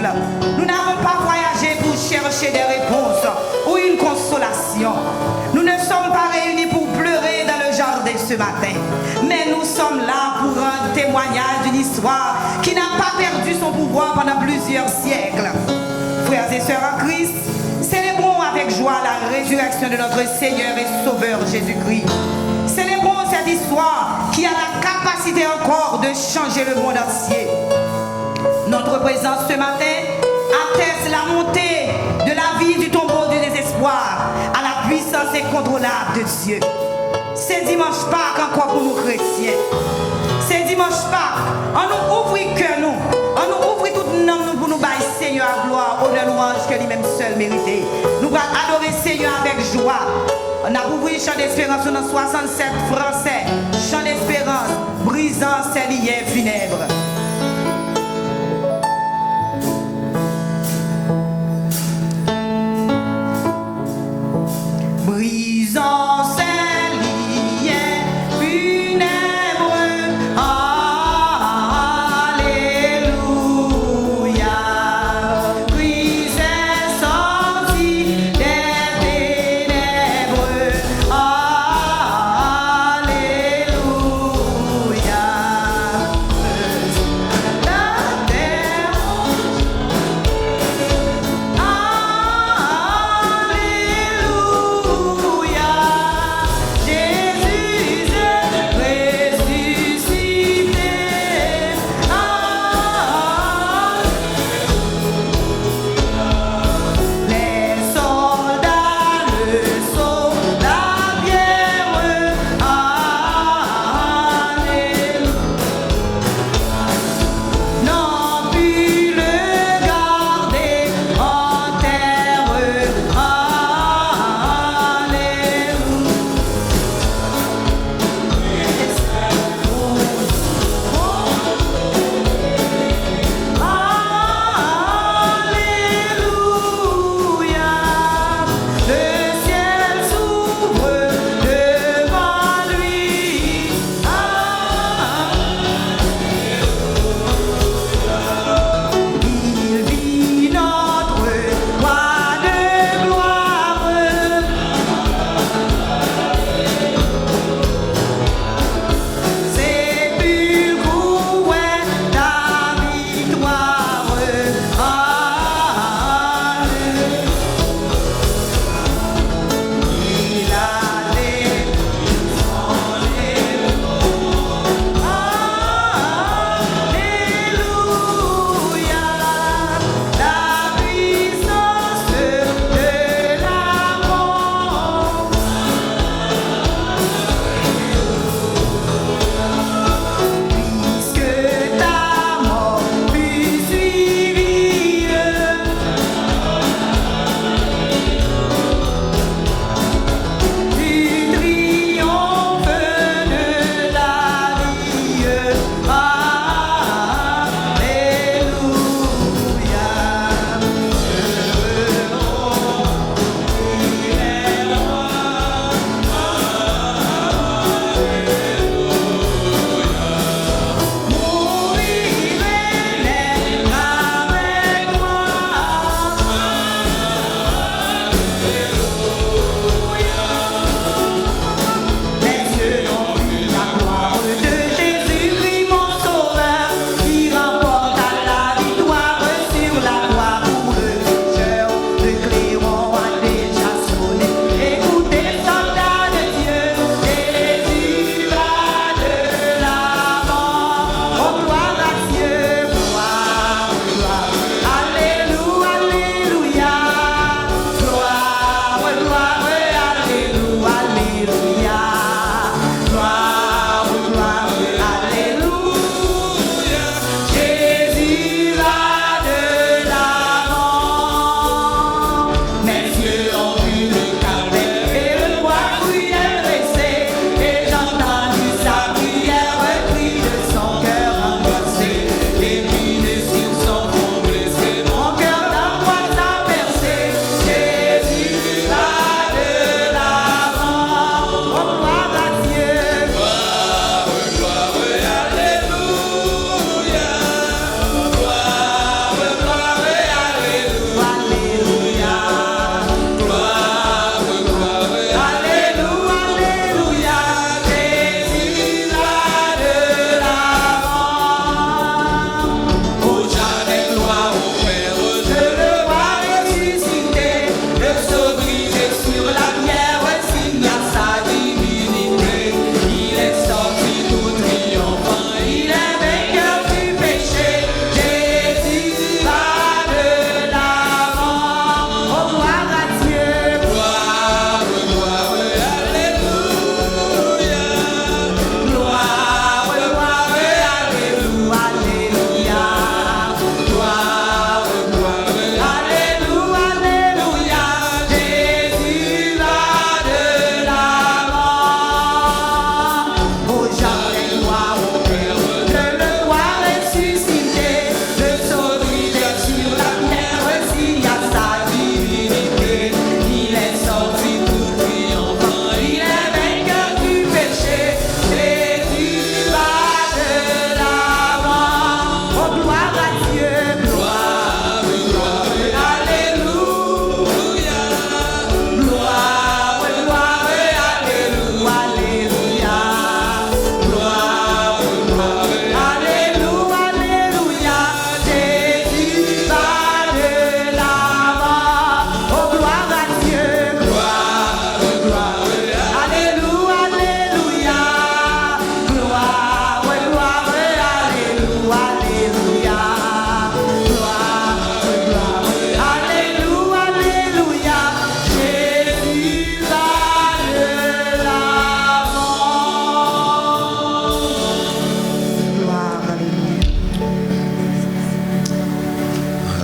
siècles. Nous n'avons pas voyagé pour chercher des réponses ou une consolation. Nous ne sommes pas réunis pour pleurer dans le jardin ce matin, mais nous sommes là pour rendre témoignage d'une histoire qui n'a pas perdu son pouvoir pendant plusieurs siècles. Frères et sœurs en Christ, célébrons avec joie la résurrection de notre Seigneur et Sauveur Jésus-Christ. Célébrons cette histoire qui a la capacité encore de changer le monde entier. Notre présence ce matin atteste la montée de la vie du tombeau du désespoir à la puissance incontrôlable de Dieu. C'est dimanche Pâques encore pour nous chrétiens. C'est dimanche Pâques. On nous ouvre que nous. On nous ouvre tout nous pour nous bailler Seigneur à gloire, honneur, louange que lui-même seul mérité. Nous allons adorer Seigneur avec joie. On a ouvert chant d'espérance dans 67 français. Chant d'espérance, brisant ses liens funèbres. Brisant ses liens funèbres. Alléluia. Christ est sorti des ténèbres. Alléluia.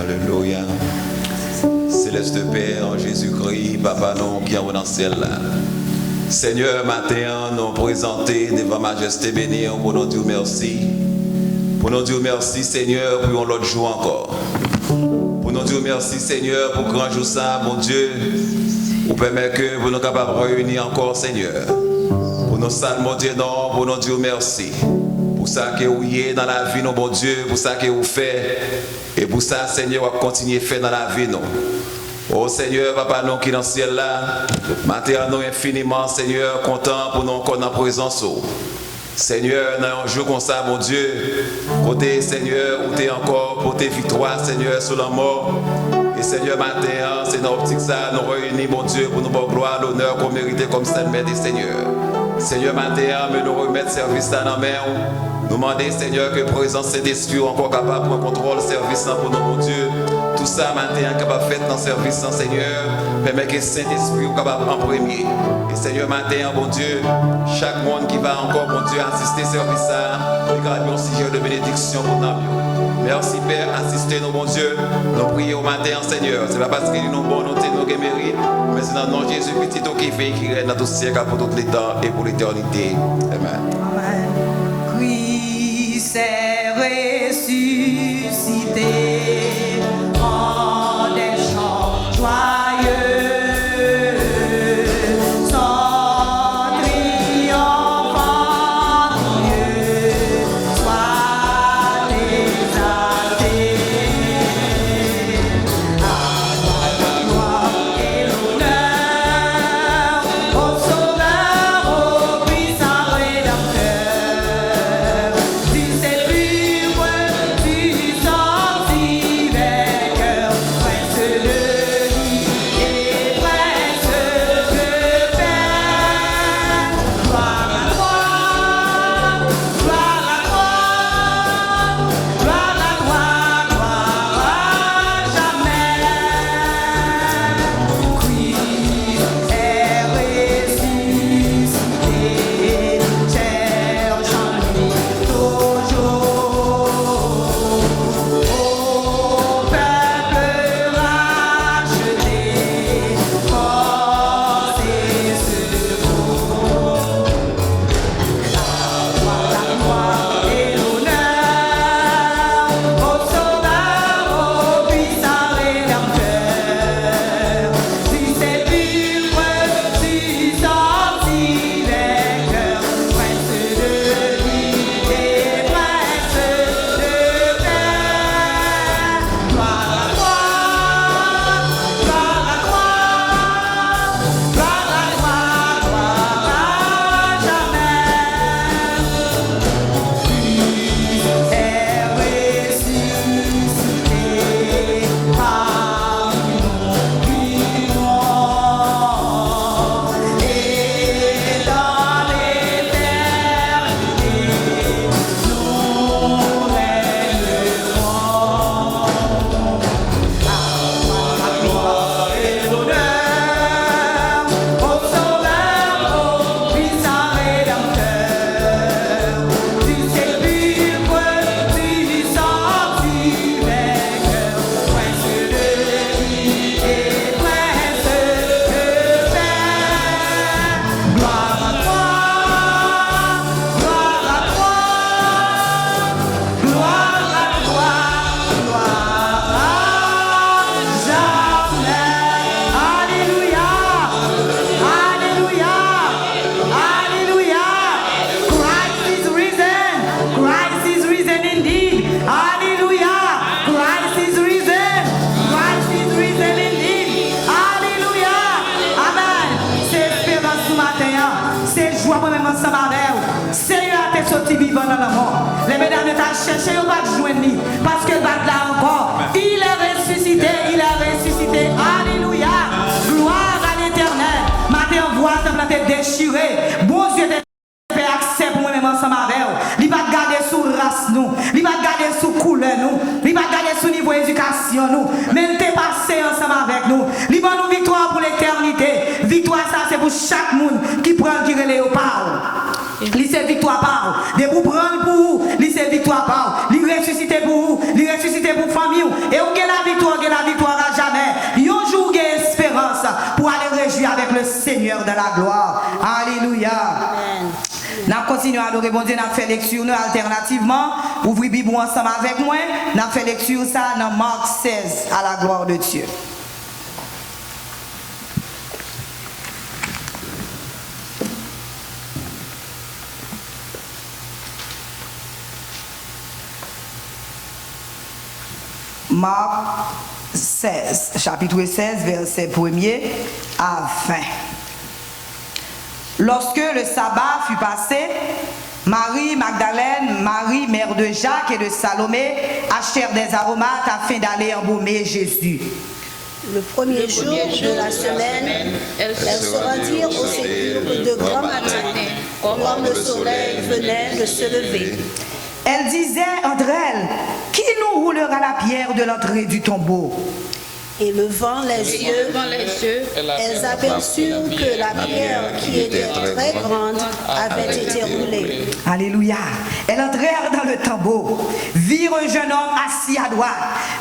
Alléluia. Céleste Père, Jésus-Christ, Papa, nous qui sommes dans le ciel là. Seigneur, matin, nous présenter devant Majesté bénie pour nous dire merci. Pour nous dire merci, Seigneur, pour l'autre jour encore. Pour nous dire merci, Seigneur, pour grand jour ça, mon Dieu, pour permettre que vous nous capables de réunir encore, Seigneur. Pour nous saluer, mon Dieu, non, pour nous dire merci. Pour ça que vous êtes dans la vie, non, mon Dieu, pour ça que vous faites. Et pour ça, Seigneur, vous continuez à faire dans la vie, non. Oh Seigneur, Papa, nous qui dans le ciel là, maintenant nous infiniment, Seigneur, content pour nous encore dans la présence. Seigneur, dans un jour comme ça, mon Dieu, côté Seigneur, où tu es encore pour tes victoires, Seigneur, sur la mort. Et Seigneur, maintenant, c'est dans l'optique ça, nous réunis, mon Dieu, pour nous voir gloire, l'honneur qu'on mérite comme Seigneur des Seigneurs. Seigneur, maintenant, mais nous remettre service là dans la main. Nous demander, Seigneur, que présence Saint-Esprit encore capable de contrôler le service pour nous, mon Dieu. Tout ça, maintenant, capable de faire dans le service, Seigneur, permet que Saint-Esprit soit capable en premier. Et Seigneur, maintenant, bon Dieu, chaque monde qui va encore, bon Dieu, assister au service, il y a un sujet de bénédiction pour nous. Merci, Père, assistez-nous, bon Dieu. Nous prions au matin, Seigneur. Ce n'est pas parce qu'il nous bon, nous mérite, mais c'est dans le nom de Jésus, petit qui vit, qui règne dans tout siècle, pour tous les temps et pour l'éternité. Amen. Amen. Christ est ressuscité. En des chants joyeux. Les mesdames t'ont cherché, on va te joindre parce que va là encore. Il est ressuscité, il est ressuscité. Alléluia. Gloire à l'Éternel. Matin, on voit ta tête déchirée. Bon Dieu, fait accès pour moi-même ensemble avec vous. Il va garder sous race nous, il va garder sous couleur nous, il va garder sous niveau éducation nous. Même t'es passé ensemble avec nous. Il va nous victoire pour l'éternité. Victoire ça c'est pour chaque monde qui prend qui relève au parole. Il c'est victoire par vous. De vous prendre pour vous, il c'est victoire par vous. Il ressuscité pour vous, il ressuscité pour famille. Et vous avez la victoire. la gloire. Alléluia. Nous continuons à adorer bon Dieu, nous fait lecture nous alternativement. Ouvrez Bible ensemble avec moi. Nous fait lecture ça dans Marc 16 à la gloire de Dieu. Marc 16, chapitre 16, verset 1er à 20. Lorsque le sabbat fut passé, Marie Magdalène, Marie mère de Jacques et de Salomé achetèrent des aromates afin d'aller embaumer Jésus. Le premier jour de la semaine, elles se rendirent au sépulcre de grand matin, comme le soleil venait de se lever. Elle disait entre elles, qui nous roulera la pierre de l'entrée du tombeau? Et levant les yeux, elles aperçurent que la pierre qui était très grande avait été roulée. Alléluia. Elles entrèrent dans le tombeau, virent un jeune homme assis à droite,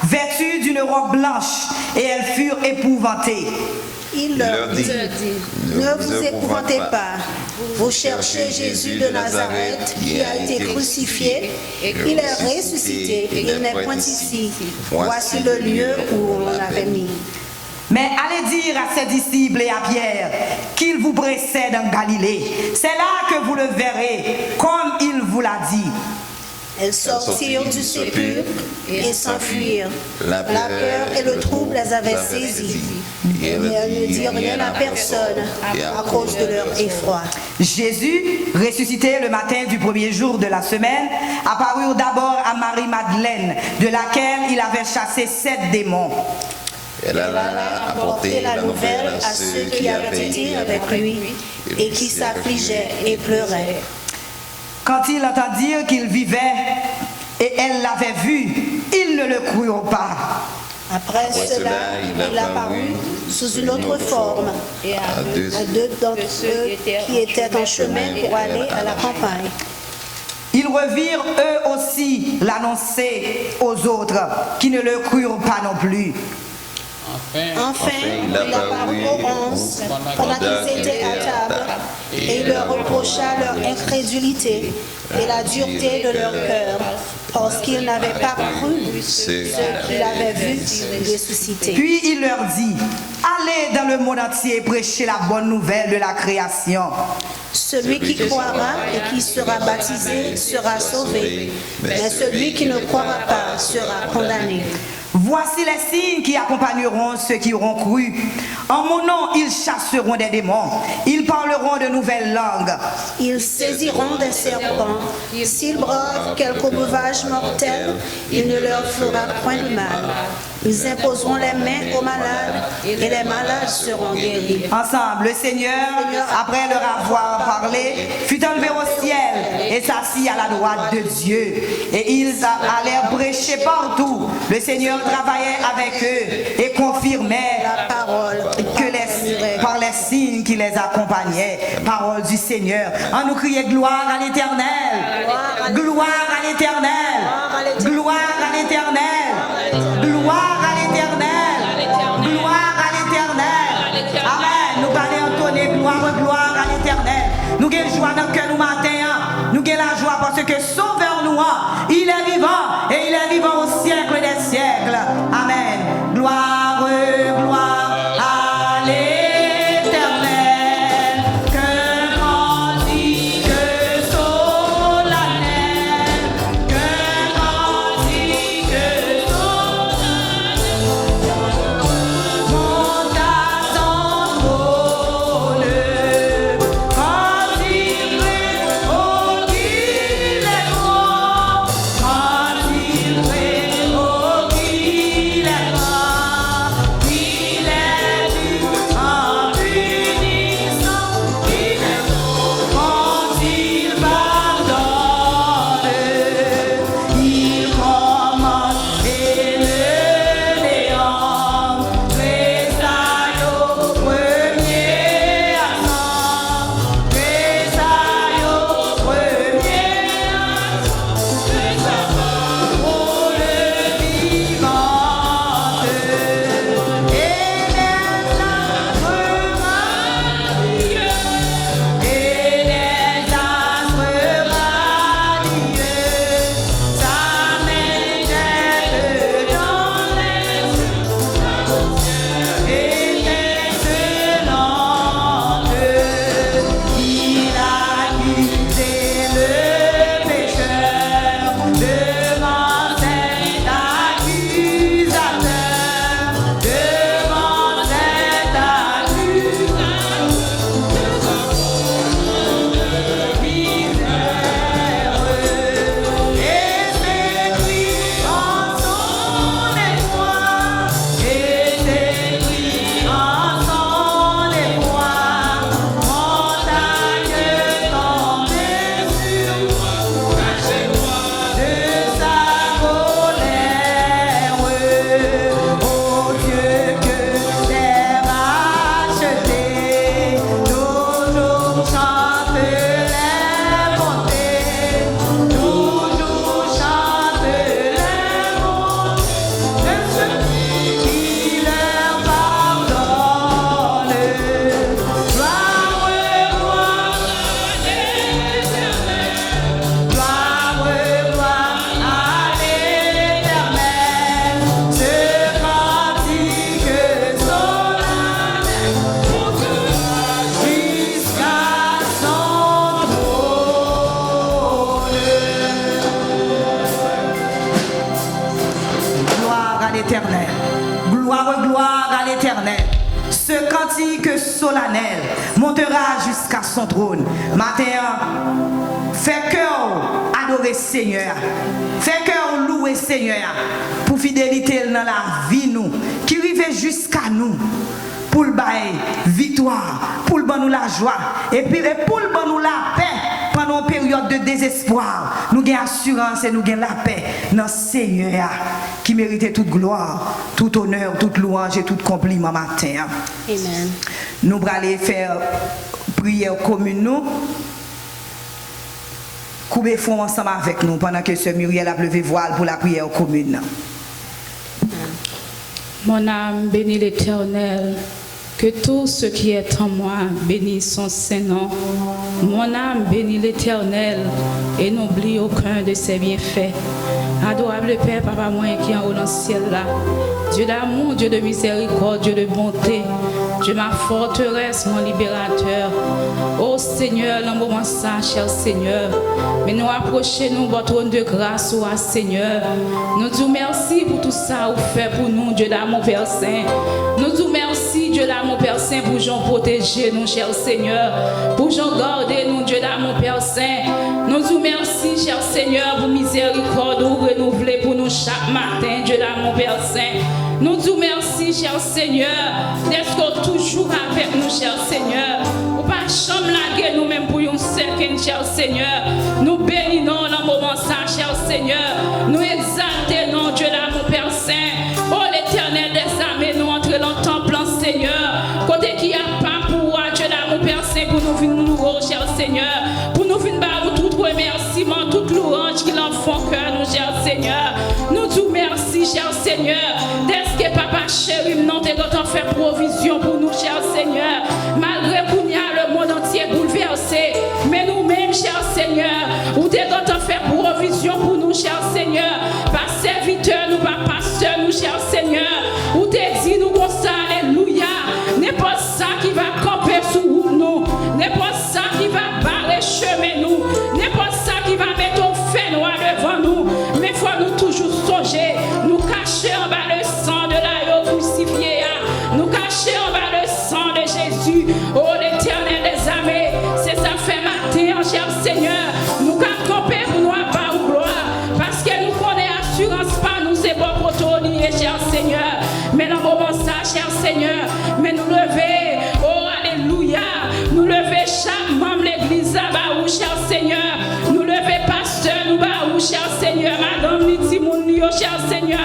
vêtu d'une robe blanche, et elles furent épouvantées. Il leur dit, ne vous épouvantez pas, vous cherchez Jésus de Nazareth qui a été crucifié, il est ressuscité, il n'est point ici. Voici le lieu où on l'avait mis. Mais allez dire à ses disciples et à Pierre qu'il vous précède en Galilée. C'est là que vous le verrez, comme il vous l'a dit. Elles sortirent du sépulcre et s'enfuirent. La peur et le trouble les avaient saisies. Mais elles ne dirent rien à personne à cause de leur effroi. Jésus, ressuscité le matin du premier jour de la semaine, apparut d'abord à Marie-Madeleine, de laquelle il avait chassé 7 démons. Elle alla apporter la nouvelle à ceux qui avaient été avec lui et qui s'affligeaient et pleuraient. Quand ils entendirent qu'il vivait et elle l'avait vu, ils ne le crurent pas. Après cela, il apparut sous une autre forme à deux d'entre eux qui étaient en chemin pour aller à la campagne. Ils revirent eux aussi l'annoncer aux autres, qui ne le crurent pas non plus. Enfin, il apparut aux 11 pendant qu'ils étaient à table et il leur reprocha leur incrédulité et la dureté de leur cœur parce qu'ils n'avaient pas cru ce qu'il avait vu ressusciter. Puis il leur dit, allez dans le monde entier et prêchez la bonne nouvelle de la création. Celui qui croira et qui sera baptisé sera sauvé, mais celui qui ne croira pas sera condamné. Voici les signes qui accompagneront ceux qui auront cru. En mon nom, ils chasseront des démons. Ils parleront de nouvelles langues. Ils saisiront des serpents. S'ils boivent quelque breuvage mortel, il ne leur fera point de mal. Ils imposeront les mains aux malades et les malades seront guéris. Ensemble, le Seigneur, après leur avoir parlé, fut enlevé au ciel et s'assit à la droite de Dieu. Et ils allèrent prêcher partout. Le Seigneur travaillait avec eux et confirmait La parole par les signes qui les accompagnaient. Parole du Seigneur. En nous crier gloire à l'Éternel. Gloire à l'Éternel. Gloire à l'Éternel. Gloire à l'Éternel. Gloire à l'Éternel. Amen. Nous allons entonner gloire à l'Éternel. Nous avons joie dans le cœur nous matin. Nous avons la joie parce que Sauveur nous, il est vivant et il est vivant au siècle des siècles. Amen. Gloire, gloire à l'Éternel. Que grandit, que solennel. Que grandit, que solennel. Monte à son trône. Quand il règne, oh qu'il est grand. Quand il règne. l'Éternel. Gloire, gloire à l'Éternel. Ce cantique solennel montera jusqu'à son trône. Matin, fais cœur adorer Seigneur. Fais cœur louer Seigneur pour fidélité dans la vie nous, qui arrive jusqu'à nous. Pour le bail, victoire, pour le bon nous la joie, et puis pour le bon nous la paix pendant une période de désespoir. Nous avons assurance et nous avons la paix dans le Seigneur qui mérite toute gloire, tout honneur, toute louange et tout compliment matin. Amen. Nous allons aller faire prière commune nous. Coupez fond ensemble avec nous pendant que ce Muriel a levé voile pour la prière commune. Mon âme bénit l'Éternel, que tout ce qui est en moi bénisse son Saint-Nom. Mon âme bénit l'Éternel et n'oublie aucun de ses bienfaits. Adorable Père, Papa moi qui est en haut dans le ciel là, Dieu d'amour, Dieu de miséricorde, Dieu de bonté, Dieu ma forteresse, mon libérateur. Ô Seigneur, dans le moment ça, cher Seigneur, mais nous approchons votre trône de grâce, ô Seigneur. Nous disons merci pour tout ça que vous faites pour nous, Dieu d'amour Père Saint. Nous disons merci, Dieu d'amour Père Saint, pour Jean protéger nous, cher Seigneur, pour Jean garder nous, Dieu d'amour Père Saint. Nous disons merci, cher Seigneur, pour miséricorde ou renouveler pour nous chaque matin, Dieu d'amour Père Saint. Nous disons merci, cher Seigneur, d'être toujours avec nous, cher Seigneur. Ou pas chambre laguer nous-mêmes pour une seconde, cher Seigneur. Nous bénissons dans le moment ça, cher Seigneur. Nous exaltons, Dieu d'amour Père Saint. Oh l'Éternel des armées, nous entrons dans le temple, Seigneur. Côté qui a pas pour Dieu d'amour Père Saint, pour nous venir nous louer, cher Seigneur. Pour nous venir vous tout remerciement, toute louange qu'il en font cœur, nous, cher Seigneur. Nous disons merci, cher Seigneur. Dès que Papa chéri, non, t'es d'autant fait provision pour nous, cher Seigneur. Malgré qu'on y a le monde entier bouleversé, mais nous-mêmes, cher Seigneur, ou t'es d'autant fait provision pour nous, cher Seigneur. Pas serviteur, nous, pas pasteur, nous, cher Seigneur. Ou t'es dit, nous, comme ça, alléluia. N'est pas ça qui va camper sous nous. N'est pas ça qui va barrer chemin nous. N'est pas ça qui va mettre au fait noir devant nous. Mais il faut nous toujours songer, nous cacher en bas le sang de l'agneau crucifié. Nous cacher en bas le sang de Jésus. Oh l'Éternel des armées, c'est ça fait matin, cher Seigneur. Nous camper pour nous avoir gloire. Parce que nous connaissons assurance pas nous c'est bon pour tout lier, cher Seigneur. Mais dans le moment ça, cher Seigneur, mais nous lever, oh alléluia, nous lever chaque membre de l'église là-bas, cher Seigneur. Nous lever pasteur, nous bas, cher Seigneur, madame Nitimounio, cher Seigneur.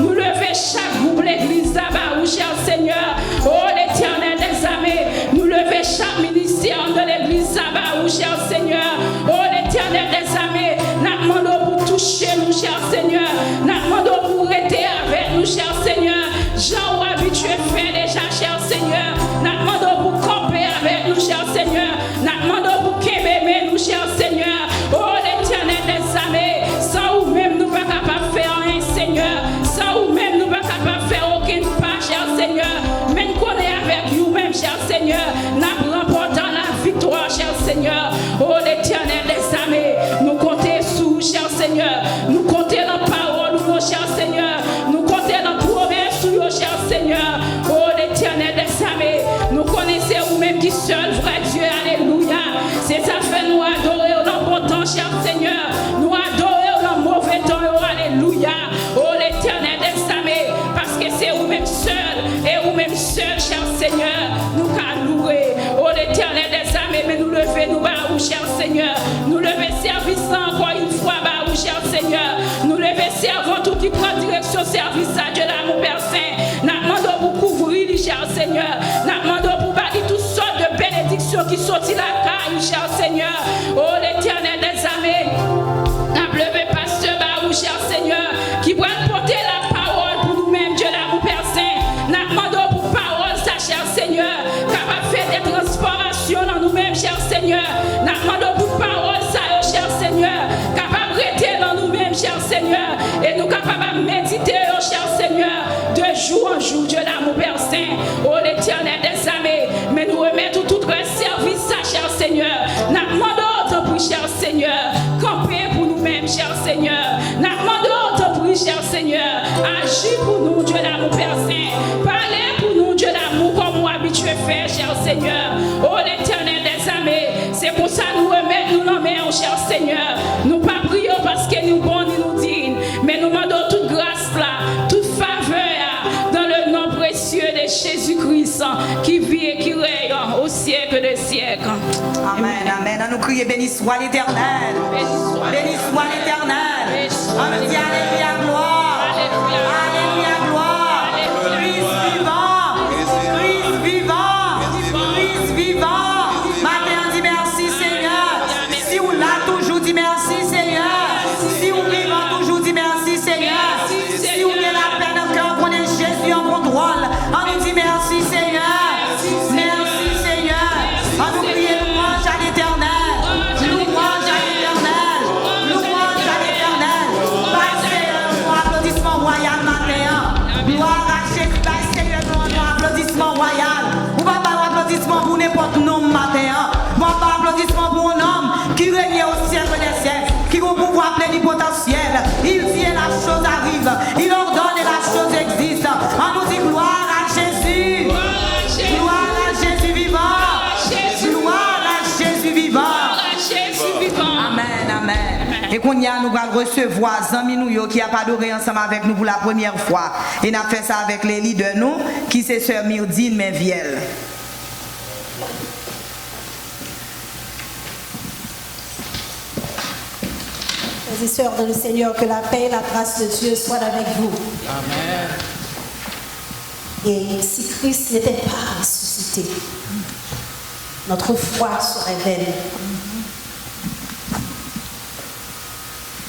Nous lever chaque groupe de l'église là-bas, cher Seigneur. Oh l'Éternel des armées, nous lever chaque ministère de l'église là-bas, cher Seigneur. Oh l'Éternel des armées, nous demandons pour toucher nous, cher Seigneur. Nous demandons pour rester avec nous, cher Seigneur. Jean habitué fait déjà, cher Seigneur. Nous demandons pour camper avec nous, cher Seigneur. Nous demandons pour qu'aimer nous, cher Seigneur. Oh l'Éternel des armées, sans ou même nous ne pouvons pas faire rien, Seigneur. Sans ou même nous ne pouvons pas faire aucune part, cher Seigneur. Mais nous connaissons avec nous-mêmes, cher Seigneur. Nous remportons la victoire, cher Seigneur. Oh l'Éternel des armées, nous comptons sous, cher Seigneur. Nous comptons la parole, mon cher Seigneur. Nous comptons la promesse, cher Seigneur. Oh l'Éternel des armées, nous connaissons vous-même qui seul vrai Dieu, alléluia. C'est ça fait nous adorer dans bon temps, cher Seigneur. Nous adorer dans mauvais temps, alléluia. Oh l'Éternel des armées, parce que c'est vous-même seul, et vous-même seul, cher Seigneur. Nous qu'à louer, oh l'Éternel des armées, mais nous lever, nous bas, cher Seigneur. Nous lever service encore une fois, bas, cher Seigneur. Nous lever servant tout qui prend direction service à Dieu l'amour Père Saint. Nous demandons pour couvrir, cher Seigneur. Nous demandons pour bâtir toutes sortes de bénédictions qui sortent la caille, cher Seigneur. Oh l'Éternel des armées, nous lever pasteur, bas, cher Seigneur, qui va porter la parole pour nous-mêmes, Dieu l'amour Père Saint. Nous demandons pour parole, ça, cher Seigneur, capable de faire des transformations dans nous-mêmes, cher Seigneur. Nous demandons pour parole, ça, cher Seigneur, capable de rester dans nous-mêmes, cher Seigneur, et nous capables de méditer, cher Seigneur, de jour en jour, Dieu l'amour Père Saint. Oh l'Éternel des armées, mais nous remettons tout le service, ça, cher Seigneur. Nous demandons pour cher Seigneur, camper pour nous-mêmes, cher Seigneur. Nous demandons pour cher Seigneur, agir pour nous, Dieu l'amour. qui vit et qui règne au siècle des siècles. Amen, amen. On nous crie, béni soit l'Éternel. Béni soit l'Éternel. On nous dit alléluia, gloire. Alléluia, gloire. Christ vivant. Christ vivant. Christ vivant. Matin, on dit merci, Seigneur. Si on l'a toujours dit merci, Seigneur. Si on vivant toujours dit merci, Seigneur. Si on est la peine au cœur, qu'on est Jésus en contrôle. On nous dit merci, Seigneur. Merci, Seigneur. On nous crie louange à l'Éternel. Louange à l'Éternel. Louange à l'Éternel. Passez un applaudissement royal matin. Gloire à Jésus. Passez un applaudissement royal. On va pas un applaudissement pour n'importe nom matin. On va pas un applaudissement pour un homme qui règne au ciel des siècles, qui a un pouvoir plénipotentiel. Il dit et la chose arrive. Il ordonne et la chose existe. On nous dit gloire à Jésus. Gloire à Jésus vivant. Gloire à Jésus vivant. Amen, amen. Et qu'on y a, nous allons recevoir Zami Nouyo qui a adoré ensemble avec nous pour la première fois. Et nous avons fait ça avec les leaders de nous, qui c'est sœur Myrdine Menviel. Frères et sœurs dans le Seigneur, que la paix et la grâce de Dieu soient avec vous. Amen. Et si Christ n'était pas ressuscité, notre foi serait vaine.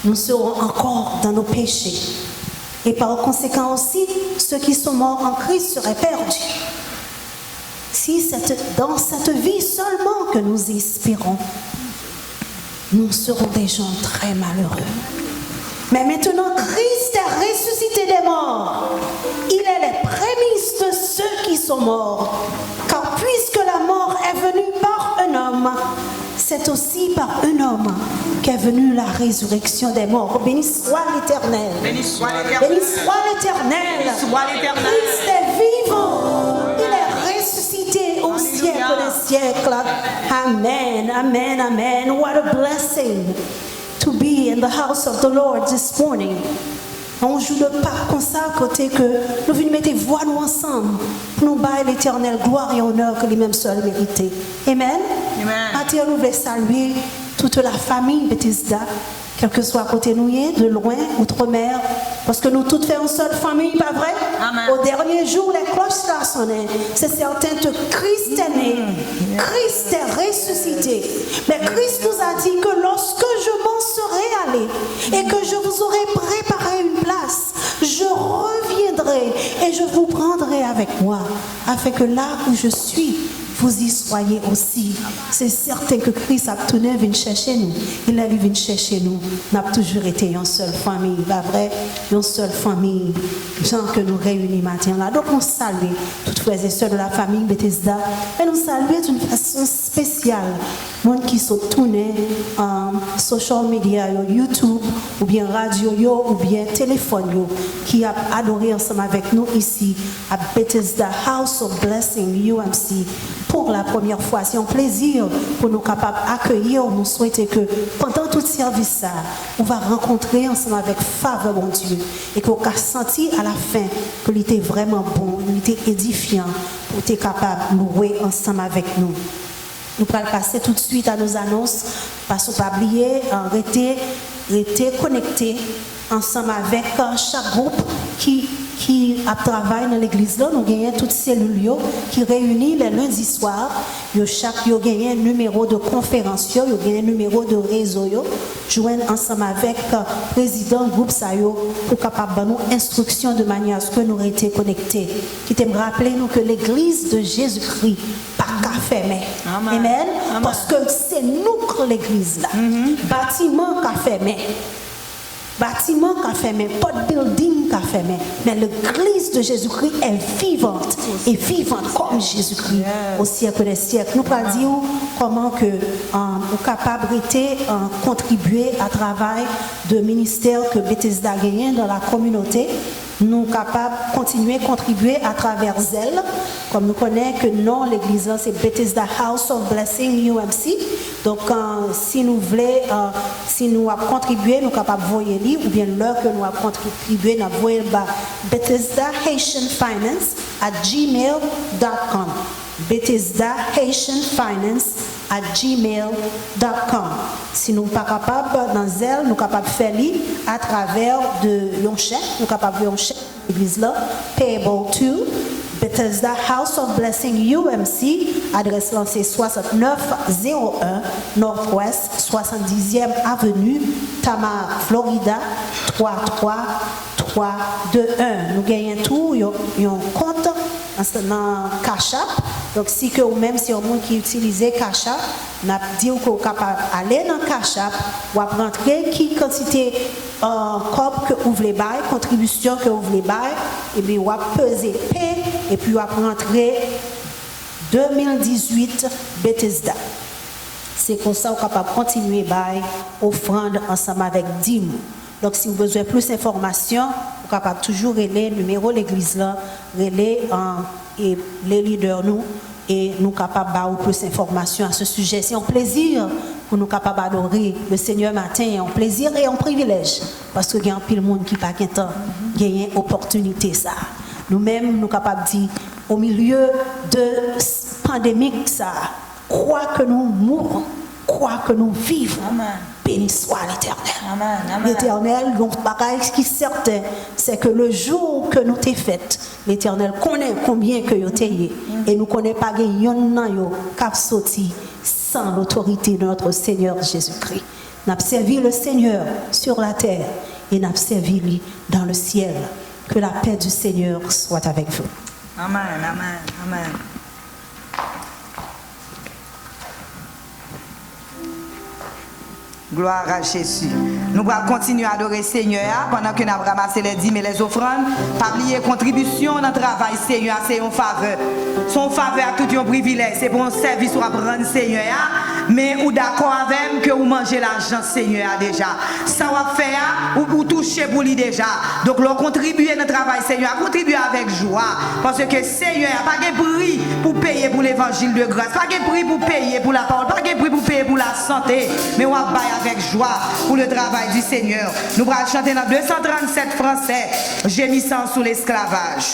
Nous serons encore dans nos péchés. Et par conséquent aussi, ceux qui sont morts en Christ seraient perdus. Si c'est dans cette vie seulement que nous espérons, nous serons des gens très malheureux. Mais maintenant, Christ est ressuscité des morts. Il est les prémices de ceux qui sont morts. Car puisque la mort est venue par un homme, c'est aussi par un homme qu'est venue la résurrection des morts. Béni soit l'Éternel. Béni soit l'Éternel. Béni soit l'Éternel. Béni soit l'Éternel. Christ est vivant. Il est ressuscité au siècle des siècles. Amen, amen, amen. What a blessing to be in the house of the Lord this morning. On joue de pas comme ça, côté que nous venons mettre voix nous ensemble pour nous bailler l'éternel gloire et honneur que les mêmes seuls méritent. Amen. Amen. Nous voulons saluer toute la famille Bethesda, quel que soit côté nous, de loin, outre-mer, parce que nous toutes faisons une seule famille, pas vrai? Amen. Au dernier jour, les cloches là sonnaient. C'est certain que Christ est né, Christ est ressuscité. Mais Christ nous a dit que lorsque je m'en serai allé et que je vous aurai préparé une place, je reviendrai et je vous prendrai avec moi, afin que là où je suis, vous y soyez aussi. C'est certain que Christ a tourné, venu chercher nous. Il est venu chercher nous. Nous avons toujours été une seule famille, pas vrai? Une seule famille, gens que nous réunissons matin là. Donc on salue toutes frères et sœurs de la famille Bethesda. Et nous saluons d'une façon spéciale les gens qui sont tournés en social media, YouTube, ou bien radio, ou bien téléphone, qui a adoré ensemble avec nous ici à Bethesda House of Blessing UMC. Pour la première fois, c'est un plaisir pour nous capables d'accueillir. Nous souhaitons que pendant tout service, on va rencontrer ensemble avec faveur, bon Dieu, et qu'on va sentir à la fin que il était vraiment bon, il était édifiant, pour être capable de louer ensemble avec nous. Nous allons passer tout de suite à nos annonces, parce qu'on ne pas oublier, rester connectés ensemble avec chaque groupe qui travaille dans l'église là. Nous gagnons toutes ces cellules qui réunissent les lundis soirs. Chaque gagne un numéro de conférence, il gagne un numéro de réseau. Joindre ensemble avec le président du groupe pour capable nous instruction de manière à ce que nous restions connectés. Qui t'aime rappeler nous que l'église de Jésus-Christ pas qu'à fermer. Amen. Amen. Parce que c'est nous que l'église là. Bâtiment qu'à fermer. Bâtiment qu'a fermé, pas de building qu'a fermé, mais l'église de Jésus-Christ est vivante et vivante comme Jésus-Christ au siècle des siècles. Nous pas dire comment que nous capable de contribuer à travail de ministère que Bethesda gagne dans la communauté. Nous sommes capables de continuer à contribuer à travers elle. Comme nous connaissons que non, l'église c'est Bethesda House of Blessing UMC. Donc, si nous voulons, si nous avons contribué, nous sommes capables de voyer lui, ou bien l'heure que nous avons contribué, nous avons voyé Bethesda Haitian Finance @gmail.com. Bethesda Haitian Finance @gmail.com. Si nous ne sommes pas capables, dans Zelle, nous sommes capables de faire à travers un chèque, nous sommes capables de faire un chèque de l'église là, payable to Bethesda House of Blessing UMC, adresse lancée 6901 Nord-Ouest 70e Avenue, Tamar, Florida 33321. Nous gagnons tout, un compte dans Cash App. Donc si que ou même si on monde qui utilise Cash App, n'a dit que vous capable aller dans Cash App ou rentrer qui quantité corps que vous voulez bailler, contribution que vous voulez bailler, et bien vous peser paie et puis vous rentrer 2018 Bethesda. C'est comme ça vous capable continuer bailler offrande ensemble avec Dim. Donc si vous avez besoin de plus d'informations, vous êtes capable toujours relayer le numéro de l'église là, relayer et les leaders nous et nous capables d'avoir plus d'informations à ce sujet. C'est un plaisir pour nous capables d'adorer le Seigneur matin, un plaisir et un privilège parce que il y a un pile monde qui pas temps gagner opportunité ça. Nous-mêmes nous capables de dire au milieu de pandémique ça, quoi que nous mourons, quoi que nous vivons. Amen. Béni soit l'Éternel. L'Éternel, donc, ce qui est certain, c'est que le jour que nous t'ai fait, l'Éternel connaît combien que vous t'ayez. Et nous ne connaissons pas yon cap sorti sans l'autorité de notre Seigneur Jésus-Christ. Nous avons servi le Seigneur sur la terre et nous avons servi lui dans le ciel. Que la paix du Seigneur soit avec vous. Amen, amen, amen. Gloire à Jésus. Nous allons continuer à adorer le Seigneur pendant que nous avons ramassé les dîmes et les offrandes. Pas oublier contribution dans le travail, Seigneur, c'est une faveur. Son faveur à tout un privilège. C'est pour un service pour apprendre Seigneur. Mais ou d'accord avec que vous mangez l'argent, Seigneur, déjà. Ça va faire, ou toucher pour lui déjà. Donc, l'on contribue dans le travail, Seigneur, contribuer avec joie. Parce que Seigneur, pas de prix pour payer pour l'évangile de grâce. Pas de prix pour payer pour la parole. Pas de prix pour payer pour la santé. Mais on va bailler avec joie pour le travail du Seigneur. Nous allons chanter dans 237 français, gémissant sous l'esclavage.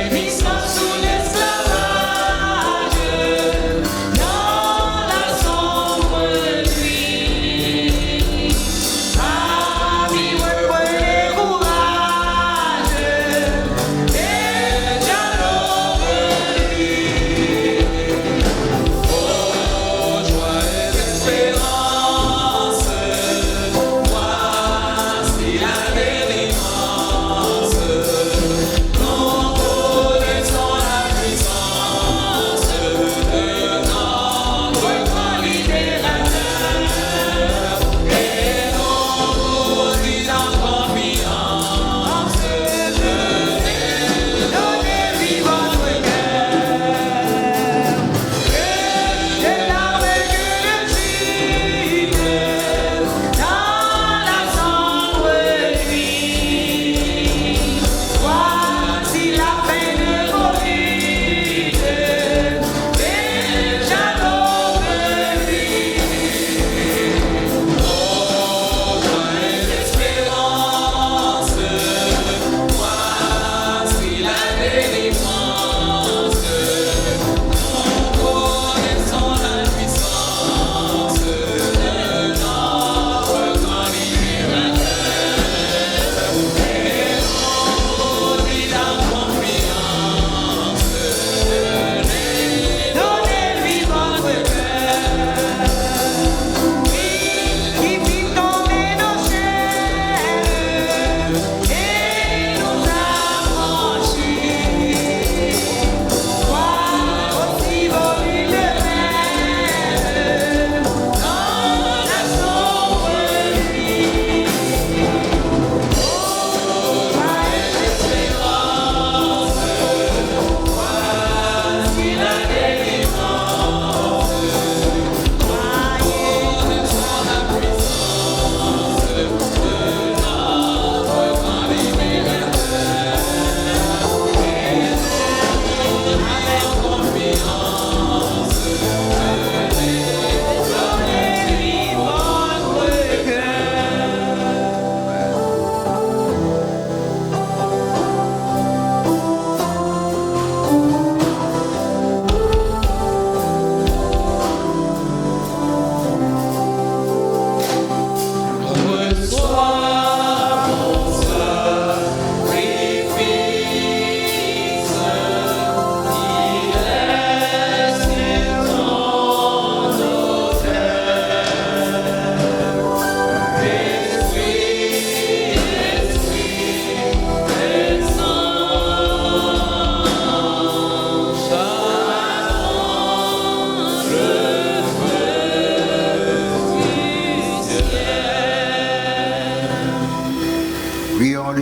Gémissant sous l'esclavage.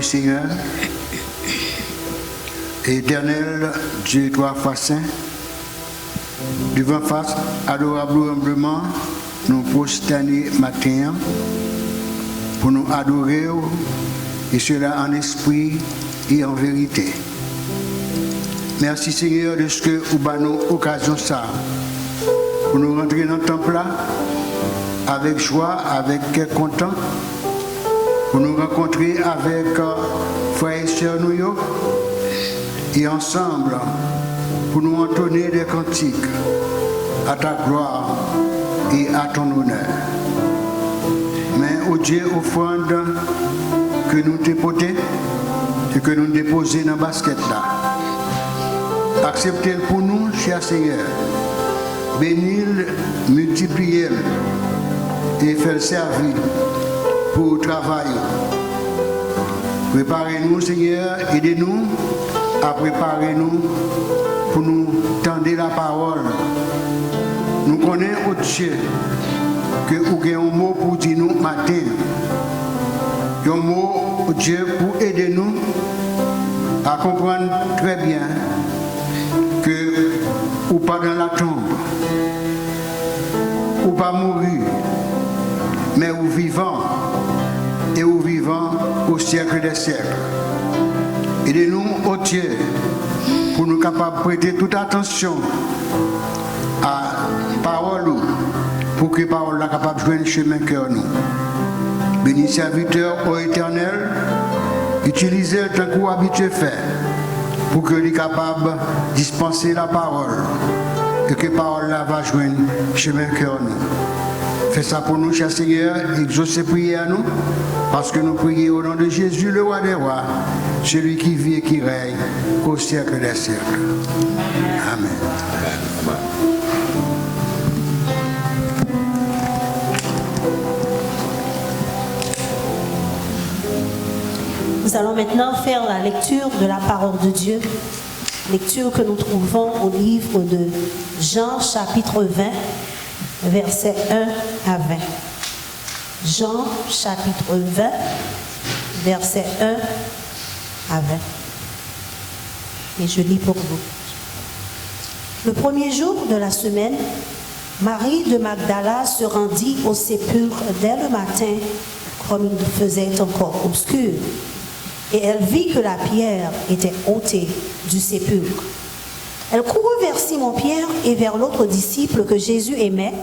Seigneur. Éternel Dieu, trois fois saint, devant face, adorable humblement, nous prosterner matin pour nous adorer, et cela en esprit et en vérité. Merci Seigneur de ce que vous nous occasion ça, pour nous rentrer dans le temple là, avec joie, avec cœur content, pour nous rencontrer avec frères et sœurs nous, et ensemble, pour nous entonner des cantiques à ta gloire et à ton honneur. Mais au Dieu offrande que nous dépoter et que nous déposer dans la basket là. Acceptez-le pour nous, cher Seigneur. Bénis-le, multipliez-le et faites-le servir pour le travail. Préparez-nous, Seigneur, aidez-nous à préparer nous pour nous tendre la parole. Nous connaissons au Dieu que vous avez un mot pour dire nous matin. Un mot au Dieu pour aider nous à comprendre très bien que ou pas dans la tombe, ou pas mourir, mais ou vivant et ou vivant au siècle des siècles. Aidez-nous, ô Dieu, pour nous capables de prêter toute attention à la parole, pour que la parole soit capable de jouer le chemin cœur nous. Bénis serviteur ô Éternel, utilisez-le tant que vous habituez faire, pour que nous soyons capables de dispenser la parole, et que la parole va jouer le chemin cœur nous. Fais ça pour nous, cher Seigneur, exaucez prier à nous, parce que nous prions au nom de Jésus, le roi des rois, celui qui vit et qui règne au siècle des siècles. Amen. Amen. Nous allons maintenant faire la lecture de la parole de Dieu, lecture que nous trouvons au livre de Jean chapitre 20, versets 1 à 20. Jean chapitre 20, versets 1 à 20. Et je lis pour vous. Le premier jour de la semaine, Marie de Magdala se rendit au sépulcre dès le matin, comme il faisait encore obscur, et elle vit que la pierre était ôtée du sépulcre. Elle courut vers Simon-Pierre et vers l'autre disciple que Jésus aimait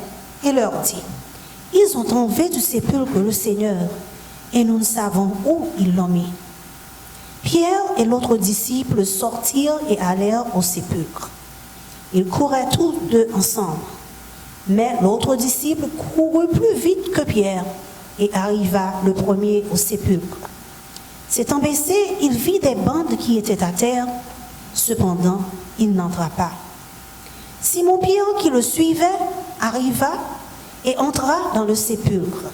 et leur dit: ils ont enlevé du sépulcre le Seigneur, et nous ne savons où ils l'ont mis. Pierre et l'autre disciple sortirent et allèrent au sépulcre. Ils couraient tous deux ensemble. Mais l'autre disciple courut plus vite que Pierre et arriva le premier au sépulcre. S'étant baissé, il vit des bandes qui étaient à terre. Cependant, il n'entra pas. Simon-Pierre, qui le suivait, arriva et entra dans le sépulcre.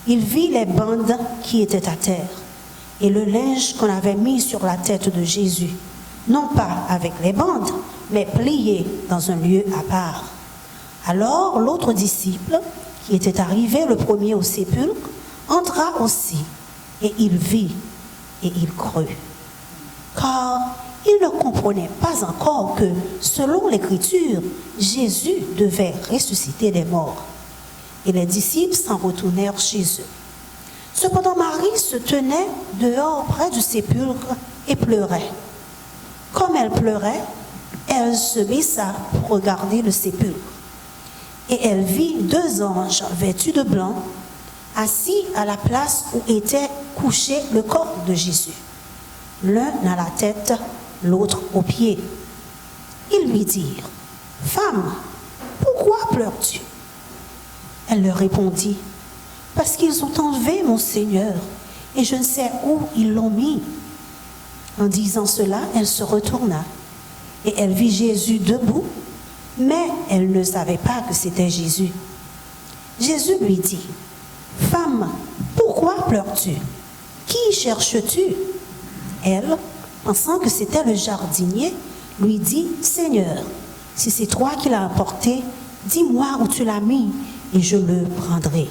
Il vit les bandes qui étaient à terre et le linge qu'on avait mis sur la tête de Jésus, non pas avec les bandes, mais plié dans un lieu à part. Alors l'autre disciple, qui était arrivé le premier au sépulcre, entra aussi, et il vit et il crut. Car il ne comprenait pas encore que, selon l'Écriture, Jésus devait ressusciter des morts. Et les disciples s'en retournèrent chez eux. Cependant, Marie se tenait dehors près du sépulcre et pleurait. Comme elle pleurait, elle se baissa pour regarder le sépulcre. Et elle vit deux anges vêtus de blanc, assis à la place où était couché le corps de Jésus. L'un à la tête, l'autre aux pieds. Ils lui dirent: Femme, pourquoi pleures-tu? Elle leur répondit: Parce qu'ils ont enlevé mon Seigneur, et je ne sais où ils l'ont mis. En disant cela, elle se retourna, et elle vit Jésus debout, mais elle ne savait pas que c'était Jésus. Jésus lui dit: Femme, pourquoi pleures-tu? Qui cherches-tu? Elle, pensant que c'était le jardinier, lui dit: Seigneur, si c'est toi qui l'as emporté, dis-moi où tu l'as mis, et je le prendrai.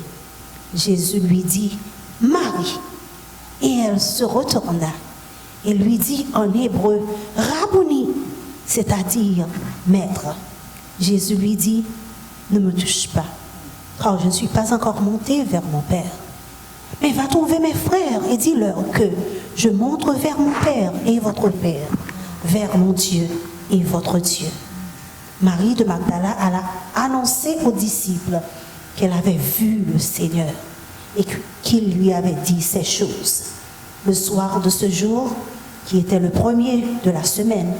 Jésus lui dit: Marie. Et elle se retourna et lui dit en hébreu, Rabouni, c'est-à-dire maître. Jésus lui dit, ne me touche pas, car je ne suis pas encore monté vers mon Père. Mais va trouver mes frères et dis-leur que je monte vers mon Père et votre Père, vers mon Dieu et votre Dieu. Marie de Magdala alla annoncer aux disciples qu'elle avait vu le Seigneur et qu'il lui avait dit ces choses. Le soir de ce jour, qui était le premier de la semaine,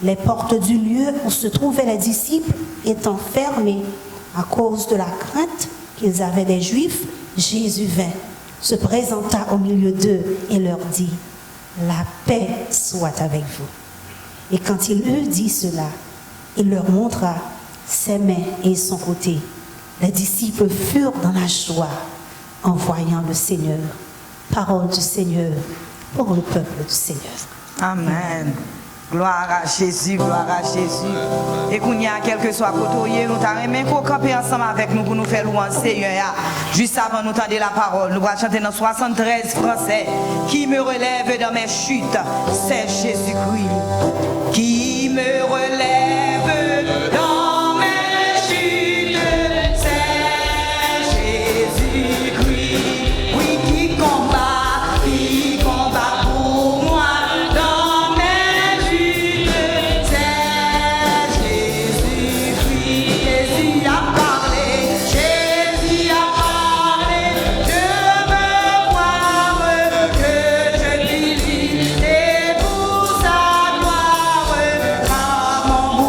les portes du lieu où se trouvaient les disciples étant fermées à cause de la crainte qu'ils avaient des Juifs, Jésus vint, se présenta au milieu d'eux et leur dit, « La paix soit avec vous. » Et quand il eut dit cela, il leur montra ses mains et son côté. Les disciples furent dans la joie en voyant le Seigneur. Parole du Seigneur pour le peuple du Seigneur. Amen. Gloire à Jésus, gloire à Jésus. Et qu'on y a quel que soit côté, nous t'arrêtons pour camper ensemble avec nous pour nous faire louange Seigneur. Juste avant nous tendre la parole, nous allons chanter dans 73 français. Qui me relève dans mes chutes, c'est Jésus-Christ. Qui me relève dans mes chutes, c'est Jésus-Christ. Oui, qui combat pour moi dans mes chutes, c'est Jésus-Christ. Jésus a parlé de me voir que je vis et pour sa gloire, car mon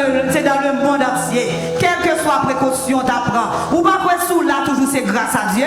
le monde entier. Quelle que soit la précaution t'apprends. Ou pas quoi sous là toujours c'est grâce à Dieu.